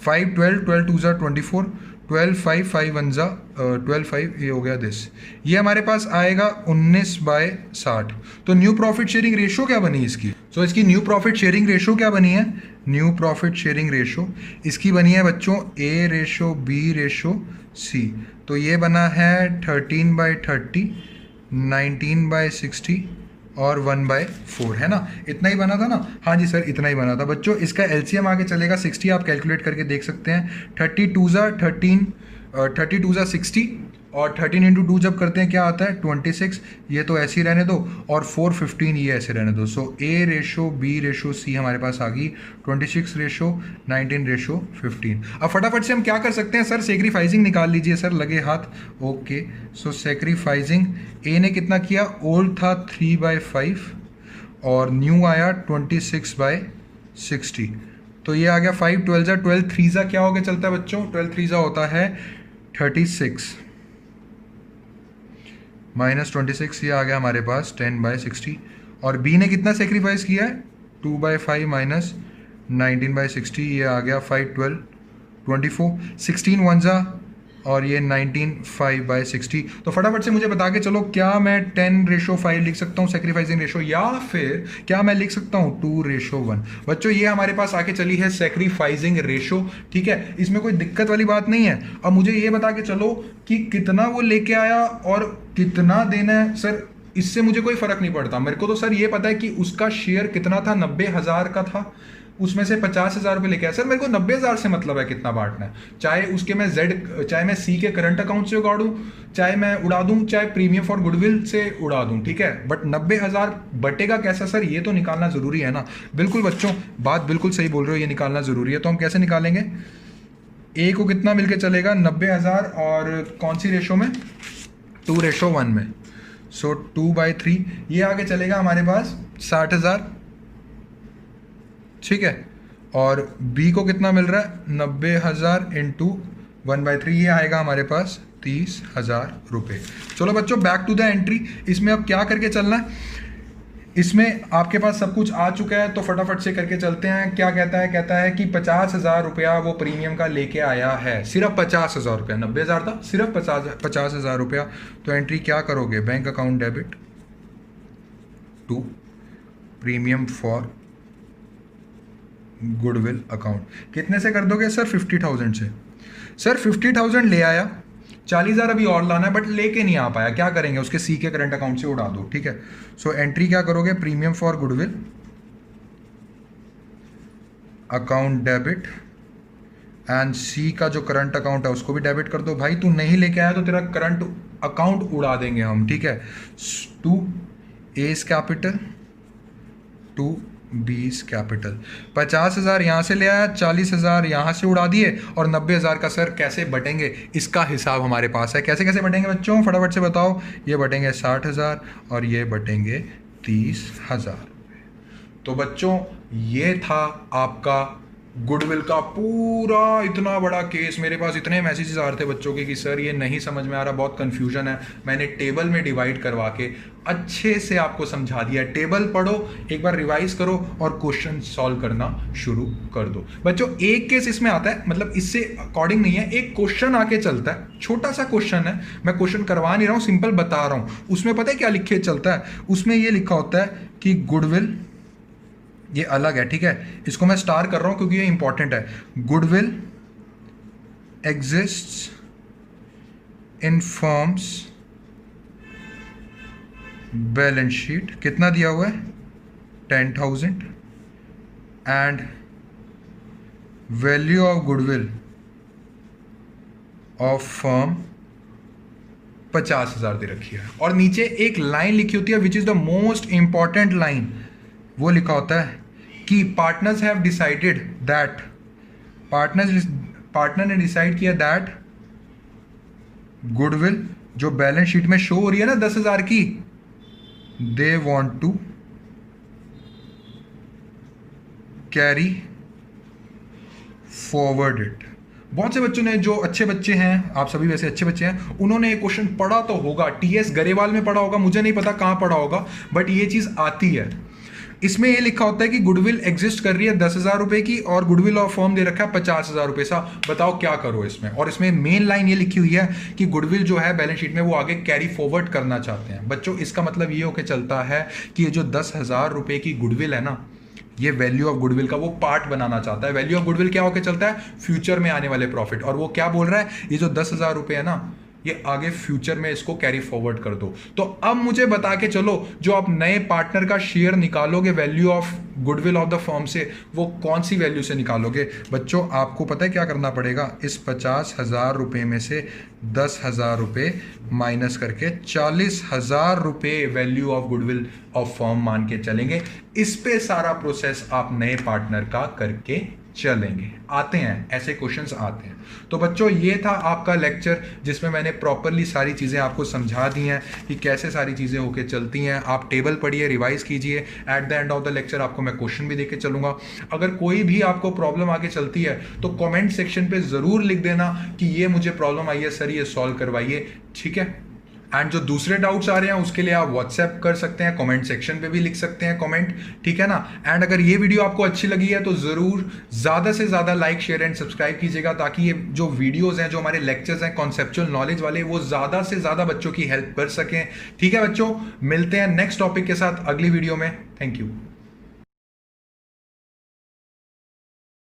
5 12 12 2 24, 12 5 5 1 12 5, ये हो गया दिस, ये हमारे पास आएगा 19/60। तो न्यू प्रॉफिट शेयरिंग रेशो क्या बनी इसकी, सो इसकी न्यू प्रॉफिट शेयरिंग रेशो क्या बनी है, न्यू प्रॉफिट शेयरिंग रेशो इसकी बनी है बच्चों A/B/C। तो ये बना है 13/30, 19/60 और 1/4, है ना। इतना ही बना था ना, हाँ जी सर इतना ही बना था बच्चों। इसका एलसीएम आगे चलेगा 60, आप कैलकुलेट करके देख सकते हैं, 32 60, और 13 × 2 जब करते हैं क्या आता है 26, ये तो ऐसे ही रहने दो, और 415 ये ऐसे रहने दो। सो A/B/C हमारे पास आ गई 26:19:15। अब फटाफट से हम क्या कर सकते हैं सर, सेक्रीफाइसिंग निकाल लीजिए सर, लगे हाथ, ओके। सो सेक्रीफाइसिंग, ए ने कितना किया, ओल्ड था 3/5 और न्यू आया 26/60, तो ये आ गया 5 12 12 3 क्या हो गया चलता है बच्चों, 12 3 होता है 36 -26, ये आ गया हमारे पास 10/60। और बी ने कितना सेक्रीफाइस किया है, 2/5 -19/60, ये आ गया 5 12 24, 16 1 और ये 19 5/60। तो फटाफट से मुझे बता के चलो, क्या मैं 10:5 लिख सकता हूँ सेक्रीफाइसिंग रेशो, या फिर क्या मैं लिख सकता हूँ 2:1। बच्चों ये हमारे पास आके चली है सेक्रीफाइसिंग रेशो, ठीक है, इसमें कोई दिक्कत वाली बात नहीं है। अब मुझे ये बता के चलो कि कितना वो लेके आया और कितना देना है। सर इससे मुझे कोई फर्क नहीं पड़ता, मेरे को तो सर ये पता है कि उसका शेयर कितना था, 90,000 का था, उसमें से 50,000 रुपये लेके आया। सर मेरे को 90,000 से मतलब है कितना बांटना है, चाहे उसके मैं चाहे मैं सी के करंट अकाउंट से उड़ा दूँ, चाहे मैं उड़ा दूँ, चाहे प्रीमियम फॉर गुडविल से उड़ा दूँ, ठीक है, बट 90,000 बटेगा कैसा सर, ये तो निकालना ज़रूरी है ना। बिल्कुल बच्चों बात बिल्कुल सही बोल रहे हो, ये निकालना ज़रूरी है। तो हम कैसे निकालेंगे, ए को कितना मिलके चलेगा 90,000, और कौन सी रेशो में, 2:1 में, सो 2/3, ये आगे चलेगा हमारे पास 60,000, ठीक है। और बी को कितना मिल रहा है 90,000 इंटू 1/3, ये आएगा हमारे पास 30,000 रुपये। चलो बच्चों बैक टू द एंट्री, इसमें अब क्या करके चलना है, इसमें आपके पास सब कुछ आ चुका है, तो फटाफट से करके चलते हैं। क्या कहता है, कहता है कि 50,000 रुपया वो प्रीमियम का लेके आया है, सिर्फ 50,000 रुपया, 90,000 था, सिर्फ 50,000 रुपया। तो एंट्री क्या करोगे, bank account debit to premium for goodwill account, कितने से कर दोगे सर 50,000 से। सर 50,000 ले आया, 40,000 अभी और लाना है बट लेके नहीं आ पाया, क्या करेंगे, उसके सी के करंट अकाउंट से उड़ा दो, ठीक है। सो एंट्री क्या करोगे, premium for goodwill account debit, and C का जो करंट अकाउंट है उसको भी डेबिट कर दो। भाई तू नहीं लेके आया तो तेरा करंट अकाउंट उड़ा देंगे हम, ठीक है। To A's capital to 20 capital. 50,000 यहाँ से ले आया, 40,000 यहाँ से उड़ा दिए और 90,000 का सर कैसे बटेंगे, इसका हिसाब हमारे पास है। कैसे कैसे बटेंगे बच्चों, फटाफट से बताओ। ये बटेंगे 60,000 और ये बटेंगे 30,000। तो बच्चों ये था आपका गुडविल का पूरा इतना बड़ा केस। मेरे पास इतने मैसेजेस आ रहे थे बच्चों के कि सर ये नहीं समझ में आ रहा, बहुत कंफ्यूजन है। मैंने टेबल में डिवाइड करवा के अच्छे से आपको समझा दिया। टेबल पढ़ो, एक बार रिवाइज करो और क्वेश्चन सॉल्व करना शुरू कर दो। बच्चों एक केस इसमें आता है, मतलब इससे अकॉर्डिंग नहीं है, एक क्वेश्चन आके चलता है, छोटा सा क्वेश्चन है, मैं क्वेश्चन करवा नहीं रहा हूँ, सिंपल बता रहा हूँ। उसमें पता है क्या लिखे चलता है, उसमें ये लिखा होता है कि गुडविल, ये अलग है, ठीक है, इसको मैं स्टार कर रहा हूं क्योंकि ये इंपॉर्टेंट है। Goodwill exists in firm's balance sheet, कितना दिया हुआ है 10,000, and value of goodwill of firm 50,000 दे रखी है। और नीचे एक लाइन लिखी होती है which is the most important line, वो लिखा होता है कि partners have decided that, partner ने डिसाइड किया दैट गुडविल जो बैलेंस शीट में शो हो रही है ना 10,000 की, they want to carry forward it. बहुत से बच्चों ने, जो अच्छे बच्चे हैं, आप सभी वैसे अच्छे बच्चे हैं, उन्होंने ये क्वेश्चन पढ़ा तो होगा, टीएस गरेवाल में पढ़ा होगा, मुझे नहीं पता कहां पढ़ा होगा, बट ये चीज आती है। इसमें ये लिखा होता है कि गुडविल एग्जिस्ट कर रही है 10,000 रुपए की और गुडविल ऑफ फर्म दे रखा है 50,000 रुपए सा। बताओ क्या करो इसमें। और इसमें मेन लाइन ये लिखी हुई है कि गुडविल जो है बैलेंस शीट में वो आगे कैरी फॉरवर्ड करना चाहते हैं। बच्चों इसका मतलब ये होकर चलता है कि ये जो 10,000 रुपए की गुडविल है ना, ये वैल्यू ऑफ गुडविल का वो पार्ट बनाना चाहता है। वैल्यू ऑफ गुडविल क्या होकर चलता है, फ्यूचर में आने वाले प्रॉफिट। और वो क्या बोल रहा है, ये जो 10,000 रुपए है ना, ये आगे फ्यूचर में इसको कैरी फॉरवर्ड कर दो। तो अब मुझे बता के चलो, जो आप नए पार्टनर का शेयर निकालोगे value of goodwill of the firm से, वो कौन सी वैल्यू से निकालोगे। बच्चों आपको पता है क्या करना पड़ेगा, इस 50,000 रुपए में से 10,000 रुपए माइनस करके 40,000 रुपए value of goodwill of firm मान के चलेंगे। इस पे सारा प्रोसेस आप नए पार्टनर का करके चलेंगे। आते हैं, ऐसे क्वेश्चंस आते हैं। तो बच्चों ये था आपका लेक्चर जिसमें मैंने प्रॉपरली सारी चीज़ें आपको समझा दी हैं कि कैसे सारी चीज़ें होके चलती हैं। आप टेबल पढ़िए, रिवाइज कीजिए। At the end of the lecture आपको मैं क्वेश्चन भी देके चलूंगा। अगर कोई भी आपको प्रॉब्लम आगे चलती है तो कमेंट सेक्शन पे ज़रूर लिख देना कि ये मुझे प्रॉब्लम आई है सर, ये सॉल्व करवाइए, ठीक है। एंड जो दूसरे डाउट्स आ रहे हैं उसके लिए आप व्हाट्सएप कर सकते हैं, कमेंट सेक्शन पे भी लिख सकते हैं कमेंट, ठीक है ना। एंड अगर ये वीडियो आपको अच्छी लगी है तो ज़रूर ज़्यादा से ज़्यादा लाइक, शेयर एंड सब्सक्राइब कीजिएगा, ताकि ये जो वीडियोज़ हैं, जो हमारे लेक्चर्स हैं कॉन्सेप्चुअल नॉलेज वाले, वो ज़्यादा से ज़्यादा बच्चों की हेल्प कर सकें, ठीक है बच्चों। मिलते हैं नेक्स्ट टॉपिक के साथ अगली वीडियो में। Thank you.